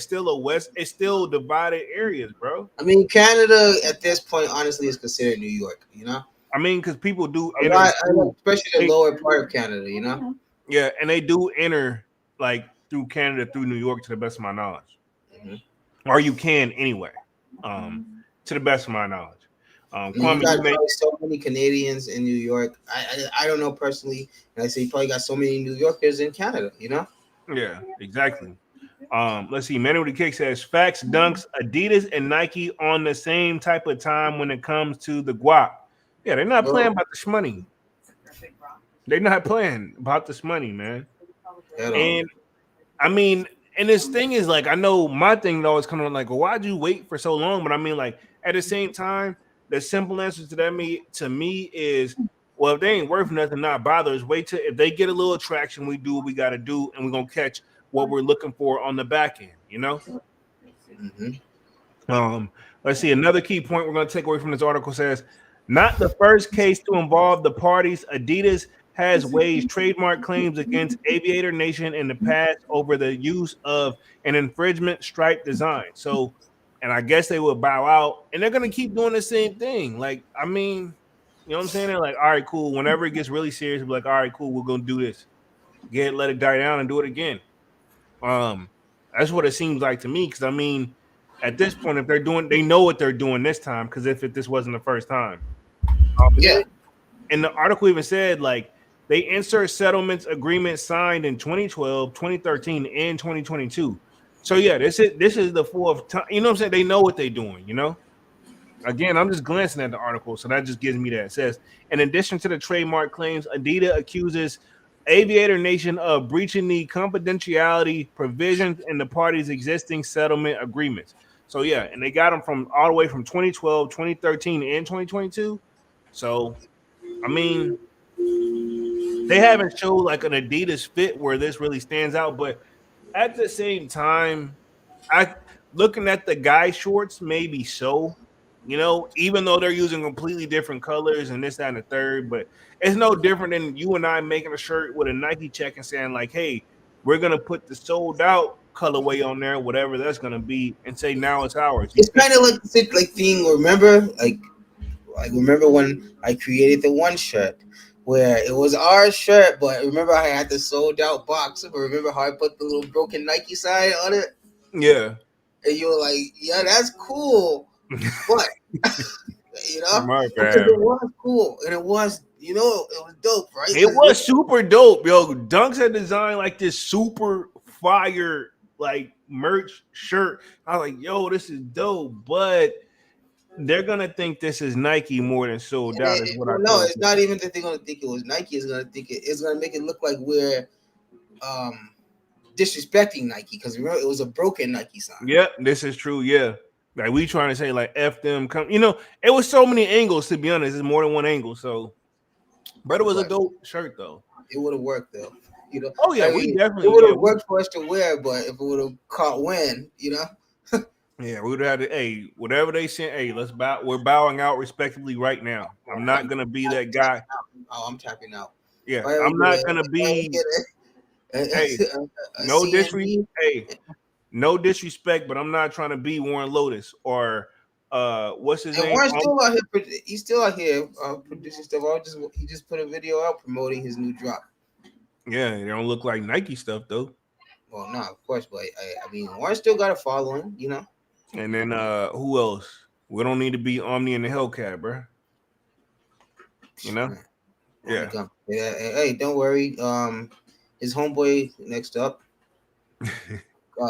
still a West. It's still divided areas, bro. I mean, Canada at this point, honestly, is considered New York. I mean, because people do especially the lower part of Canada, Yeah, and they do enter like through Canada, through New York, to the best of my knowledge, or you can anyway, to the best of my knowledge. You got so many Canadians in New York. I don't know personally, and I say you probably got so many New Yorkers in Canada. Yeah, exactly. Let's see. Manny with the Kick says facts, dunks, Adidas and Nike on the same type of time when it comes to the guap. Yeah, they're not playing about this money. They're not playing about this money, man. And I mean, and this thing is like, I know my thing always comes on like, well, why'd you wait for so long? But I mean, like, at the same time, the simple answer to me is, well, if they ain't worth nothing, not bother us. Wait till if they get a little traction, we do what we got to do, and we're gonna catch what we're looking for on the back end. Let's see. Another key point we're gonna take away from this article says. Not the first case to involve the parties. Adidas has waged trademark claims against Aviator Nation in the past over the use of an infringement stripe design. So, and I guess they will bow out, and they're going to keep doing the same thing. Like, I mean, you know what I'm saying? They're like, all right, cool. Whenever it gets really serious, we're like, all right, cool. We're going to do this. Let it die down and do it again. That's what it seems like to me. Because, I mean, at this point, if they know what they're doing this time. Because if this wasn't the first time. And the article even said, like, they insert settlements agreements signed in 2012, 2013, and 2022. So, yeah, this is the fourth time. You know what I'm saying? They know what they're doing, Again, I'm just glancing at the article, so that just gives me that. It says, in addition to the trademark claims, Adidas accuses Aviator Nation of breaching the confidentiality provisions in the parties' existing settlement agreements. So, yeah, and they got them from all the way from 2012, 2013, and 2022. So, I mean, they haven't showed like an Adidas fit where this really stands out. But at the same time, looking at the guy shorts, maybe so, even though they're using completely different colors and this, that, and the third. But it's no different than you and I making a shirt with a Nike check and saying like, hey, we're going to put the sold out colorway on there, whatever that's going to be, and say now it's ours. It's kind of like thing, remember? Like remember when I created the one shirt where it was our shirt, but remember I had the sold out box. But remember how I put the little broken Nike sign on it? Yeah. And you were like, yeah, that's cool. But My because bad. it was cool and it was, it was dope, right? It was super dope, yo. Dunks had designed like this super fire like merch shirt. I was like, yo, this is dope, but they're gonna think this is Nike more than sold out, is what I No, told it's them. not even that they're gonna think it was Nike. It's gonna make it look like we're um disrespecting Nike because remember it was a broken Nike sign. Yep, this is true. Yeah, like we trying to say like F them. Come, it was so many angles. To be honest, it's more than one angle. So, but it was a But dope shirt though. it would have worked though. Oh yeah, I we mean, it definitely would have worked for us to wear, but if it would have caught wind, Yeah, we would have had to. Hey, whatever they sent. Hey, let's bow. We're bowing out respectively right now. I'm not gonna be that guy. Oh, I'm tapping out. Yeah, Why I'm not gonna be. Hey, a no disrespect. CND? Hey, no disrespect, but I'm not trying to be Warren Lotus or what's his And name? Warren's still out here. He's still out here producing stuff. He just put a video out promoting his new drop. Yeah, they don't look like Nike stuff though. Well, no, of course, but I mean, Warren still got a following, And then who else? We don't need to be Omni and the Hellcat, bro. Yeah. Hey, don't worry. His homeboy next up.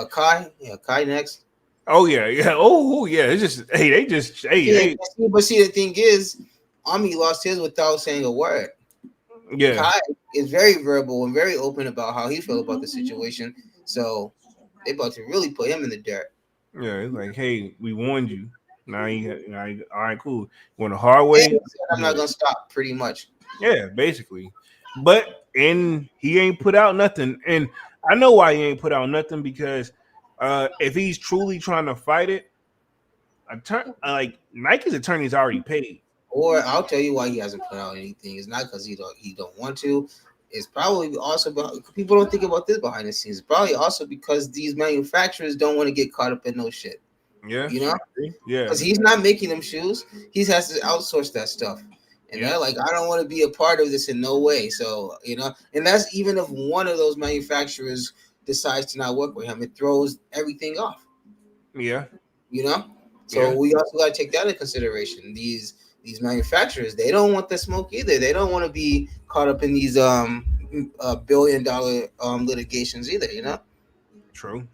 Kai. Yeah, Kai next. Oh yeah. Oh yeah. It's just hey. But see, the thing is, Omni lost his without saying a word. Yeah. Kai is very verbal and very open about how he felt about the situation. So they about to really put him in the dirt. Yeah, it's like, hey, we warned you. Now all right, cool. You want a hard way? I'm not gonna stop. Pretty much. Yeah, basically. But he ain't put out nothing, and I know why he ain't put out nothing because if he's truly trying to fight it, like Nike's attorney's already paid. Or I'll tell you why he hasn't put out anything. It's not because he don't want to. It's probably also about people don't think about this behind the scenes. It's probably also because these manufacturers don't want to get caught up in no shit. Yeah, yeah, because he's not making them shoes. He has to outsource that stuff, and they're like, I don't want to be a part of this in no way. So and that's even if one of those manufacturers decides to not work with him, it throws everything off. Yeah, So we also got to take that into consideration. These manufacturers, they don't want the smoke either. They don't want to be caught up in these $1 billion litigations either. True.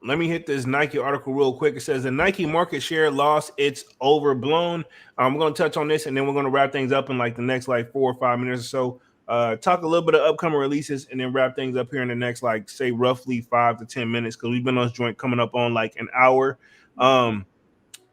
Let me hit this Nike article real quick. It says the Nike market share loss. It's overblown. We're going to touch on this, and then we're going to wrap things up in like the next 4 or 5 minutes or so. Talk a little bit of upcoming releases, and then wrap things up here in the next say roughly 5 to 10 minutes because we've been on this joint coming up on like an hour.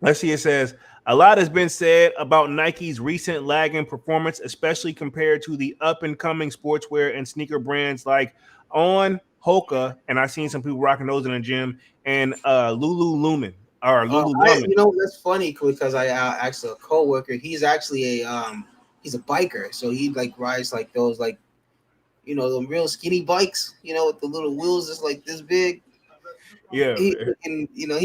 Let's see. It says a lot has been said about Nike's recent lagging performance, especially compared to the up and coming sportswear and sneaker brands like On, Hoka, and I've seen some people rocking those in the gym, and Lululemon. That's funny because I asked a coworker. He's actually he's a biker, so he rides those the real skinny bikes, with the little wheels just like this big. Yeah, he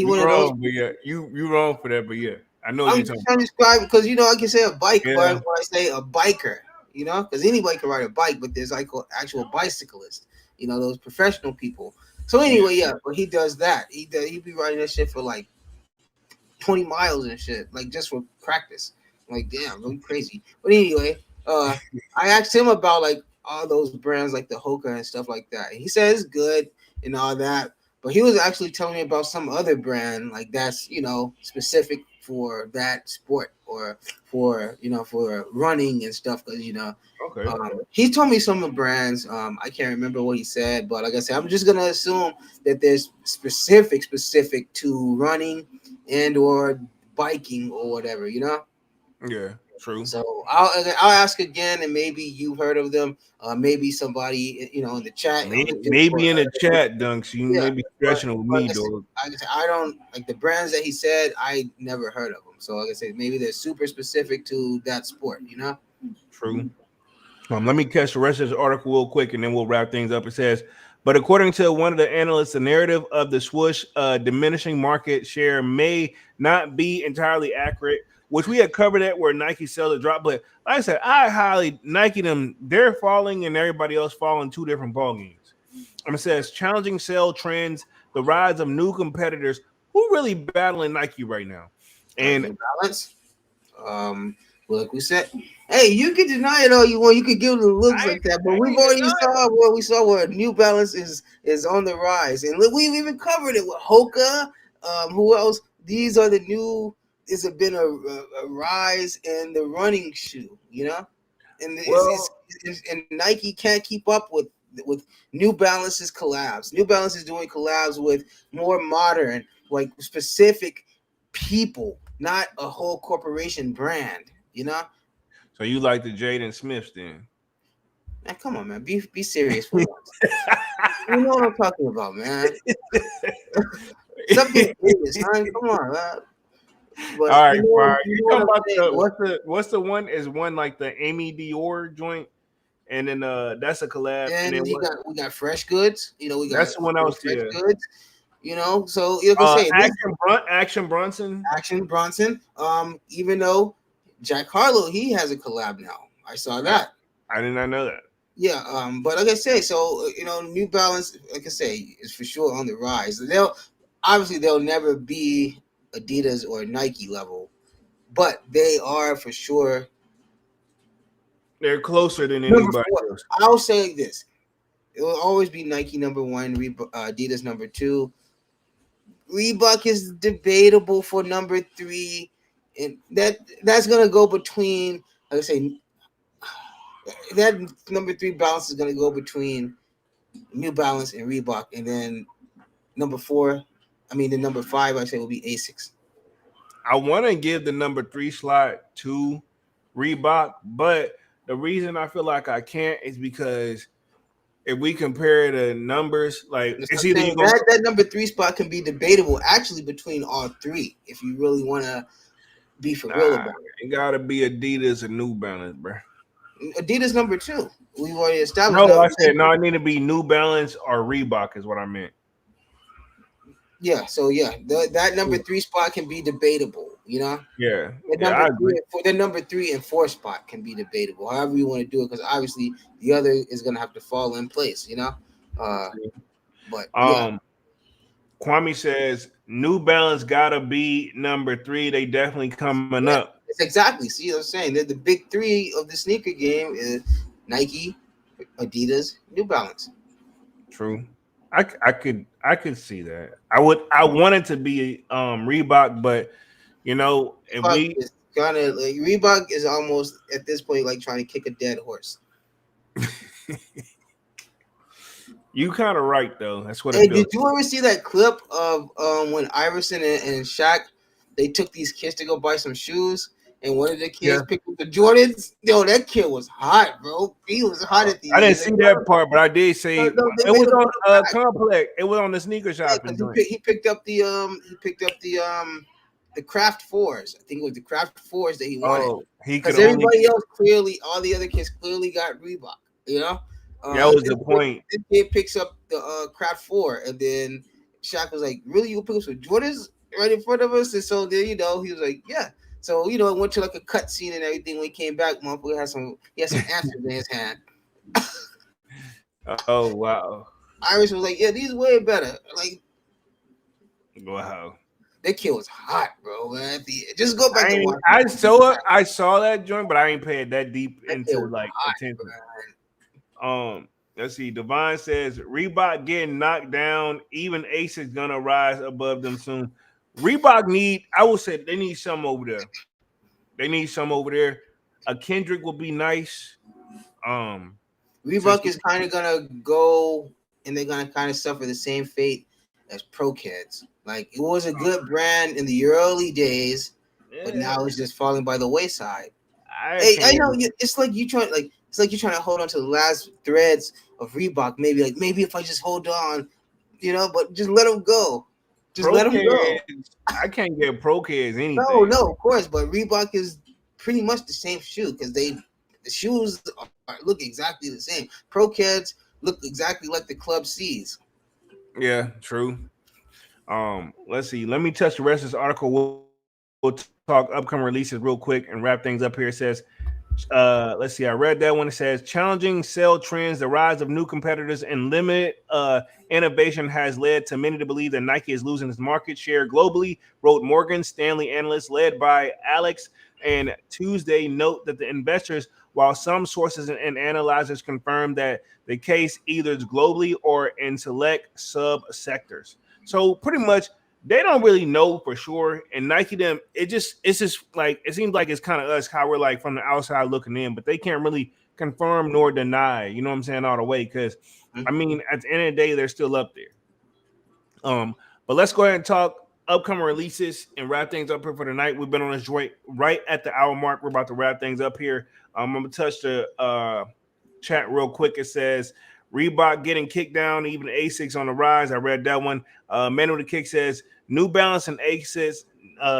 one of those. But yeah, you wrong for that, but yeah, I know I'm you're trying to describe it because I can say a bike, but when I say a biker, because anybody can ride a bike, but there's actual bicyclists, those professional people. So anyway, but he does that. He be riding that shit for 20 miles and shit, just for practice. Damn, really crazy. But anyway, I asked him about all those brands like the Hoka and stuff like that. And he said it's good and all that. But he was actually telling me about some other brand that's specific for that sport or for for running and stuff because okay. He told me some of the brands. I can't remember what he said, but like I said, I'm just gonna assume that there's specific to running and or biking or whatever. Yeah. True. So I'll ask again, and maybe you heard of them. Maybe somebody in the chat. Maybe in the chat, Dunks. You may be stretching with me, dog. I don't the brands that he said. I never heard of them. So like I said, maybe they're super specific to that sport. True. Let me catch the rest of this article real quick, and then we'll wrap things up. It says, but according to one of the analysts, the narrative of the swoosh diminishing market share may not be entirely accurate. which we had covered that where Nike sell the drop. But like I said, I highly Nike them. They're falling and everybody else falling two different ball games. It says challenging sale trends, the rise of new competitors. Who really battling Nike right now? And New Balance. Well, like we said, hey, you can deny it all you want. You could give the looks like that, but we've already saw where New Balance is on the rise, and look, we've even covered it with Hoka. Who else? These are the new. This has been a rise in the running shoe, you know, and and Nike can't keep up with New Balance's collabs. New Balance is doing collabs with more modern, like specific people, not a whole corporation brand, you know. So you like the Jaden Smiths then? Man, come on, man. Be serious for once. You know what I'm talking about, man. Something serious, man. Come on, man. But, all right, fine. You talking about what's the one? Is one like the Amy Dior joint, and then that's a collab. And then we got Fresh Goods. You know, we got that's the one else. Fresh Goods. You know, so you can say Action Bronson. Action Bronson. Even though Jack Harlow, he has a collab now. I saw that. I did not know that. Yeah, but like I say, so you know, New Balance, like I say, is for sure on the rise. They'll never be Adidas or Nike level, but they are for sure. They're closer than anybody else. I'll say this: it will always be Nike number one, Adidas number two. Reebok is debatable for number three, and that's gonna go between. Like I say, that number three balance is gonna go between New Balance and Reebok, and then the number five, I say, will be Asics. I want to give the number three slot to Reebok, but the reason I feel like I can't is because if we compare the numbers, like it's either that number three spot can be debatable actually between all three if you really want to be for real about it. It gotta be Adidas and New Balance, bro. Adidas number two. We've already established. No, I said no. I need to be New Balance or Reebok is what I meant. Yeah, so that number three spot can be debatable, you know. Yeah, I agree. The number 3 and 4 spot can be debatable, however you want to do it, because obviously the other is gonna have to fall in place, you know. But Kwame says New Balance gotta be number 3. They definitely coming up. It's exactly. See what I'm saying? They're the big 3 of the sneaker game is Nike, Adidas, New Balance. True. I could see that. I want it to be Reebok, but you know, if Reebok is almost at this point like trying to kick a dead horse. You kind of right though. That's what. Hey, did you ever see that clip of when Iverson and Shaq they took these kids to go buy some shoes? And one of the kids picked up the Jordans. Yo, that kid was hot, bro. He was hot at the I didn't see that part, but I did see it was on Complex. It was on the sneaker shop. He picked up the Craft Fours. I think it was the Craft Fours that he wanted. Because everybody else all the other kids clearly got Reebok. You know, that was the point. This kid picks up the Craft 4, and then Shaq was like, "Really, you pick up some Jordans right in front of us?" And so then he was like, "Yeah." So, it went to like a cut scene and everything. When he came back, motherfucker had some answers in his hand. Oh, wow. Iris was like, yeah, these way better. Like, wow. That kid was hot, bro, man. Just go back and watch. I saw that joint, but I ain't paid that deep into like attention. Let's see. Devon says Reebok getting knocked down. Even Ace is gonna rise above them soon. Reebok I would say they need some over there. A Kendrick would be nice. Reebok is kind of gonna go, and they're gonna kind of suffer the same fate as Pro Kids. Like, it was a good brand in the early days, but now it's just falling by the wayside. I know it's like you're trying to hold on to the last threads of Reebok. Maybe if I just hold on, but just let them go. Just let them go. I can't get Pro Kids anything. No, of course, but Reebok is pretty much the same shoe because the shoes look exactly the same. Pro Kids look exactly like the Club C's. Yeah, true. Let's see. Let me touch the rest of this article. We'll talk upcoming releases real quick and wrap things up here. It says, let's see, I read that one. It says challenging sale trends, the rise of new competitors, and limited innovation has led to many to believe that Nike is losing its market share globally, wrote Morgan Stanley analyst led by Alex. And Tuesday note that the investors, while some sources and analyzers confirm that the case either globally or in select sub-sectors. So pretty much they don't really know for sure. And Nike them, it's just like it seems like it's kind of us how we're like from the outside looking in, but they can't really confirm nor deny, you know what I'm saying, all the way. Because I mean, at the end of the day, they're still up there. But let's go ahead and talk upcoming releases and wrap things up here for tonight. We've been on this joint right at the hour mark. We're about to wrap things up here. I'm gonna touch the chat real quick. It says Reebok getting kicked down, even Asics on the rise. I read that one. Manuel the Kick says New Balance and Asics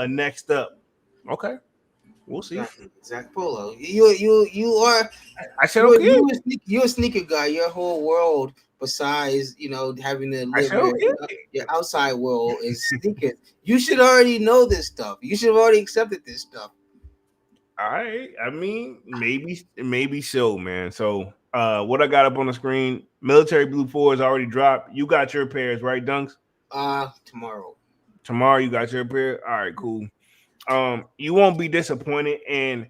next up. Okay, we'll see. Zach Polo, you are. I said okay. You're a sneaker guy. Your whole world, besides having to live your outside world, is sneakers. You should already know this stuff. You should have already accepted this stuff. All right. I mean, maybe so, man. So what I got up on the screen, Military Blue 4 is already dropped. You got your pairs, right, Dunks? Tomorrow. Tomorrow you got your pair? All right, cool. You won't be disappointed. And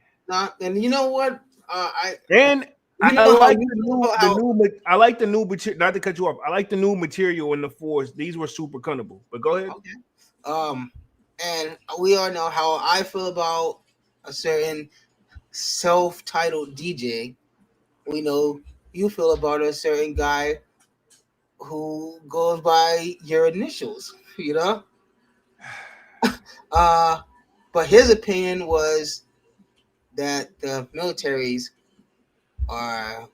you know what? I like the new material. Not to cut you off. I like the new material in the 4s. These were super comfortable. But go ahead. Okay. And we all know how I feel about a certain self-titled DJ. We know you feel about a certain guy who goes by your initials, but his opinion was that the militaries are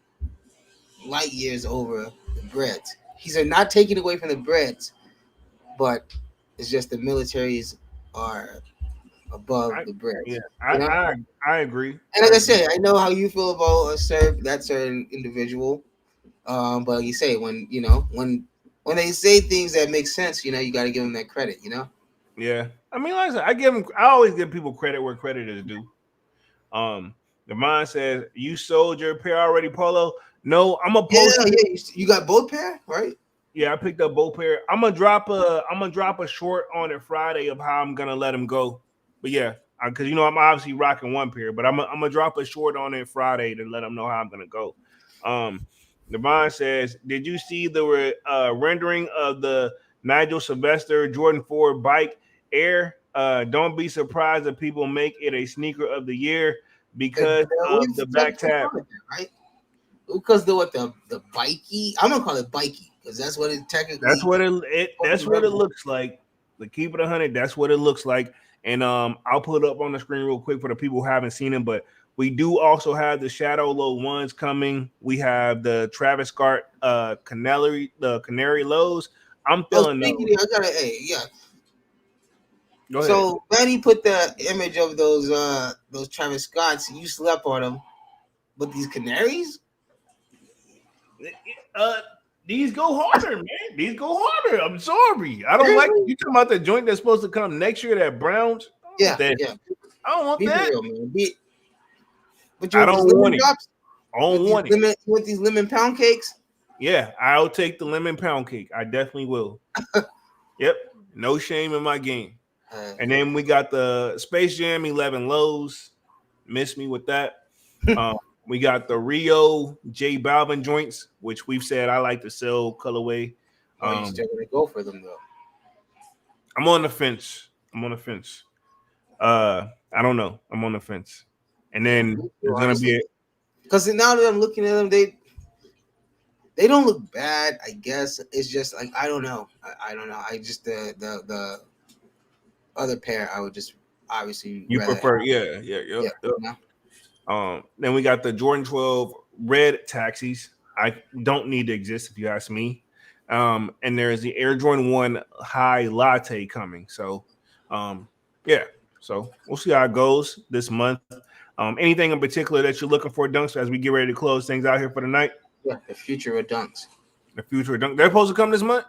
light years over the Breds. He's not taking away from the Breds, but it's just the militaries are above the Breds. Yeah, I agree. And like I said, I know how you feel about that certain individual. But like you say, when they say things that make sense, you got to give them that credit, Yeah, I mean, like I said, I always give people credit where credit is due. The mind says you sold your pair already, Polo. No, I'm gonna post. Yeah, you got both pair, right? Yeah, I picked up both pair. I'm gonna drop a short on it Friday of how I'm gonna let them go. But yeah, because I'm obviously rocking one pair, but I'm gonna drop a short on it Friday to let them know how I'm gonna go. Devon says, did you see the rendering of the Nigel Sylvester Jordan 4 Bike Air? Don't be surprised if people make it a sneaker of the year because of the back tab. Right? Because the bikey, I'm gonna call it bikey because that's what it technically. That's what it looks like. To keep it 100, that's what it looks like. And I'll put it up on the screen real quick for the people who haven't seen them. But we do also have the Shadow Low ones coming. We have the Travis Scott Canary Lows. I'm feeling those. I got Go so Manny put the image of those Travis Scotts. You slept on them, but these Canaries. These go harder, man. These go harder. I'm sorry. I don't like you talking about the joint that's supposed to come next year. That Browns. Yeah. I don't want that. Real, man. But I don't want it. I don't want it. With these lemon pound cakes. Yeah, I'll take the lemon pound cake. I definitely will. Yep. No shame in my game. And then we got the Space Jam 11 Lows. Miss me with that. We got the Rio J Balvin joints, which we've said I like to sell colorway. You still gonna go for them though? I'm on the fence. I don't know. I'm on the fence. And then there's gonna be because now that I'm looking at them, they don't look bad. I guess it's just like I don't know. I don't know. I just the other pair I would just obviously you prefer. Yeah. Then we got the Jordan 12 red taxis. I don't need to exist if you ask me. And there's the Air Jordan 1 high latte coming. So yeah. So we'll see how it goes this month. Anything in particular that you're looking for, Dunks, as we get ready to close things out here for the night? Yeah, the future of Dunks. The future of Dunks. They're supposed to come this month?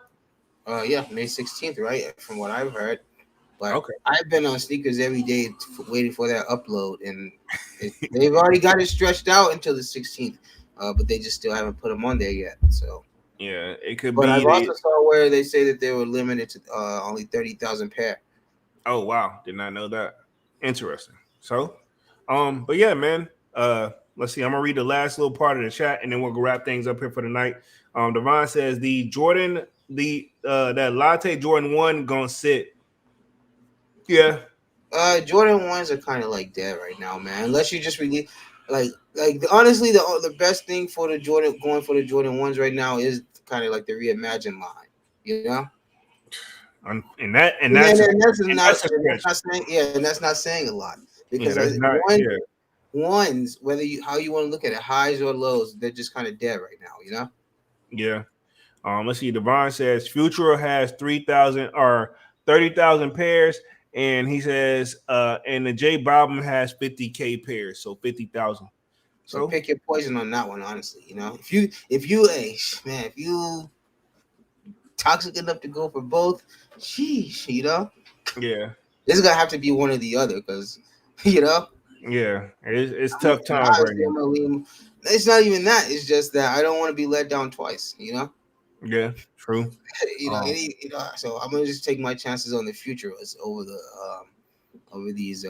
Yeah, May 16th, right? From what I've heard. But Okay. I've been on sneakers every day waiting for that upload, and they've already got it stretched out until the 16th, but they just still haven't put them on there yet. So Yeah, it could but I've be also they. saw where they say that they were limited to only 30,000 pair. Oh wow, did not know that. Interesting. So, but yeah, man. Let's see. I'm gonna read the last little part of the chat, and then we'll wrap things up here for the night. Devon says the Jordan, that Latte Jordan 1 gonna sit. Yeah. Jordan ones are kind of like that right now, man. Unless you just really honestly, the best thing for the Jordan going for the Jordan ones right now is kind of like the reimagined line, you know. And that and And, that's a, and that's and not that's a and that's stretch. not saying and that's not saying a lot Yeah, because that's not. Yeah, ones whether you how you want to look at it, highs or lows, they're just kind of dead right now, you know. yeah. Let's see. Devon says Future has 3,000 or 30,000 pairs, and he says, and the J Balvin has 50K pairs, so 50,000. So So pick your poison on that one, honestly. You know, if you toxic enough to go for both, sheesh, you know, yeah, this is gonna have to be one or the other because, you know, yeah, it's tough and times right obviously now. it's not even that. It's just that I don't want to be let down twice. You know, Yeah, true. So I'm gonna just take my chances on the future over the over these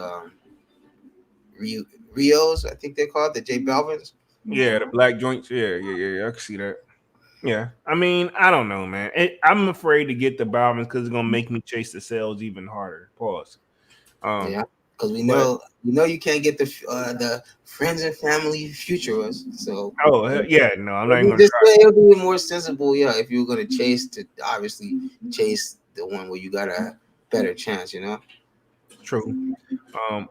Rios. I think they're called the J Balvins. Yeah, the black joints. Yeah. I can see that. Yeah, I mean, I don't know, man. I'm afraid to get the Balvins because it's gonna make me chase the sales even harder. Pause. Yeah, because But we know you can't get the friends and family futurists. So yeah, no, I'm not even gonna try. it'll be more sensible, yeah, if you're gonna chase the one where you got a better chance, you know. True.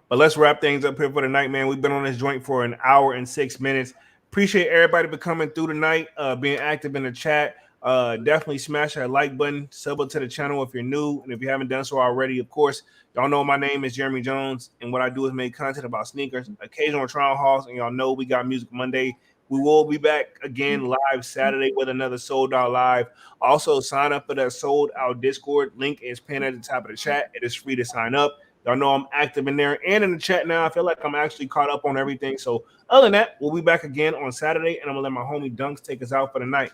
But let's wrap things up here for the night, man. We've been on this joint for an hour and 6 minutes. Appreciate everybody for coming through tonight, being active in the chat. Definitely smash that like button, sub up to the channel if you're new, and if you haven't done so already, of course, y'all know my name is Jeremy Jones, and what I do is make content about sneakers, occasional trial hauls, and y'all know we got Music Monday. We will be back again live Saturday with another Sold Out Live. Also, sign up for that Sold Out Discord. Link is pinned at the top of the chat. It is free to sign up. Y'all know I'm active in there and in the chat now. I feel like I'm actually caught up on everything. So other than that, we'll be back again on Saturday, and I'm gonna let my homie Dunks take us out for the night.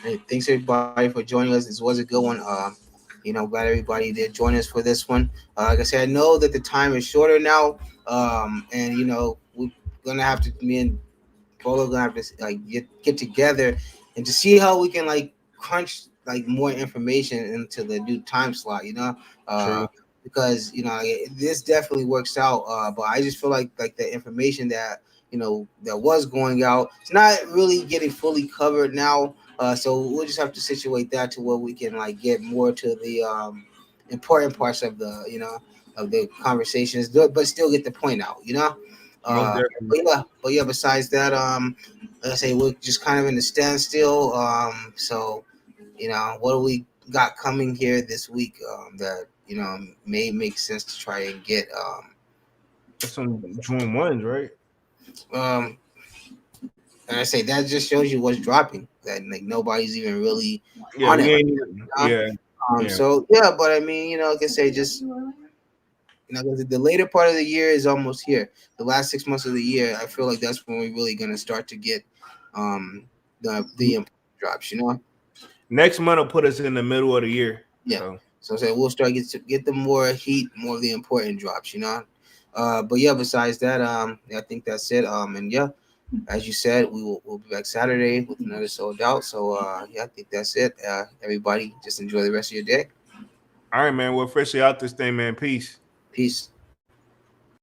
Hey, thanks everybody for joining us. This was a good one. Glad everybody did join us for this one. Like I said, I know that the time is shorter now, and we're gonna have to me and Polo gonna have to like get together and to see how we can like crunch like more information into the new time slot, True. because this definitely works out. But I just feel like the information that that was going out, it's not really getting fully covered now. So we'll just have to situate that to where we can like get more to the important parts of the of the conversations, but still get the point out. Most definitely. But yeah. Besides that, like I say, we're just kind of in the standstill. So what do we got coming here this week that may make sense to try and get That's some June ones, right? um and I say that just shows you what's dropping. That like nobody's even really Yeah, on it we right ain't even. now. Yeah, yeah, So yeah, but I mean, like I say, just the later part of the year is almost here. The last 6 months of the year, I feel like that's when we're really gonna start to get um the important drops. Next month will put us in the middle of the year. Yeah. So So say we'll start get the more heat, more of the important drops. But yeah, besides that, I think that's it. And yeah, as you said, we'll be back Saturday with another Sold Out. So yeah, I think that's it. Everybody, just enjoy the rest of your day. all right, man. We're officially out this thing, man. Peace. Peace.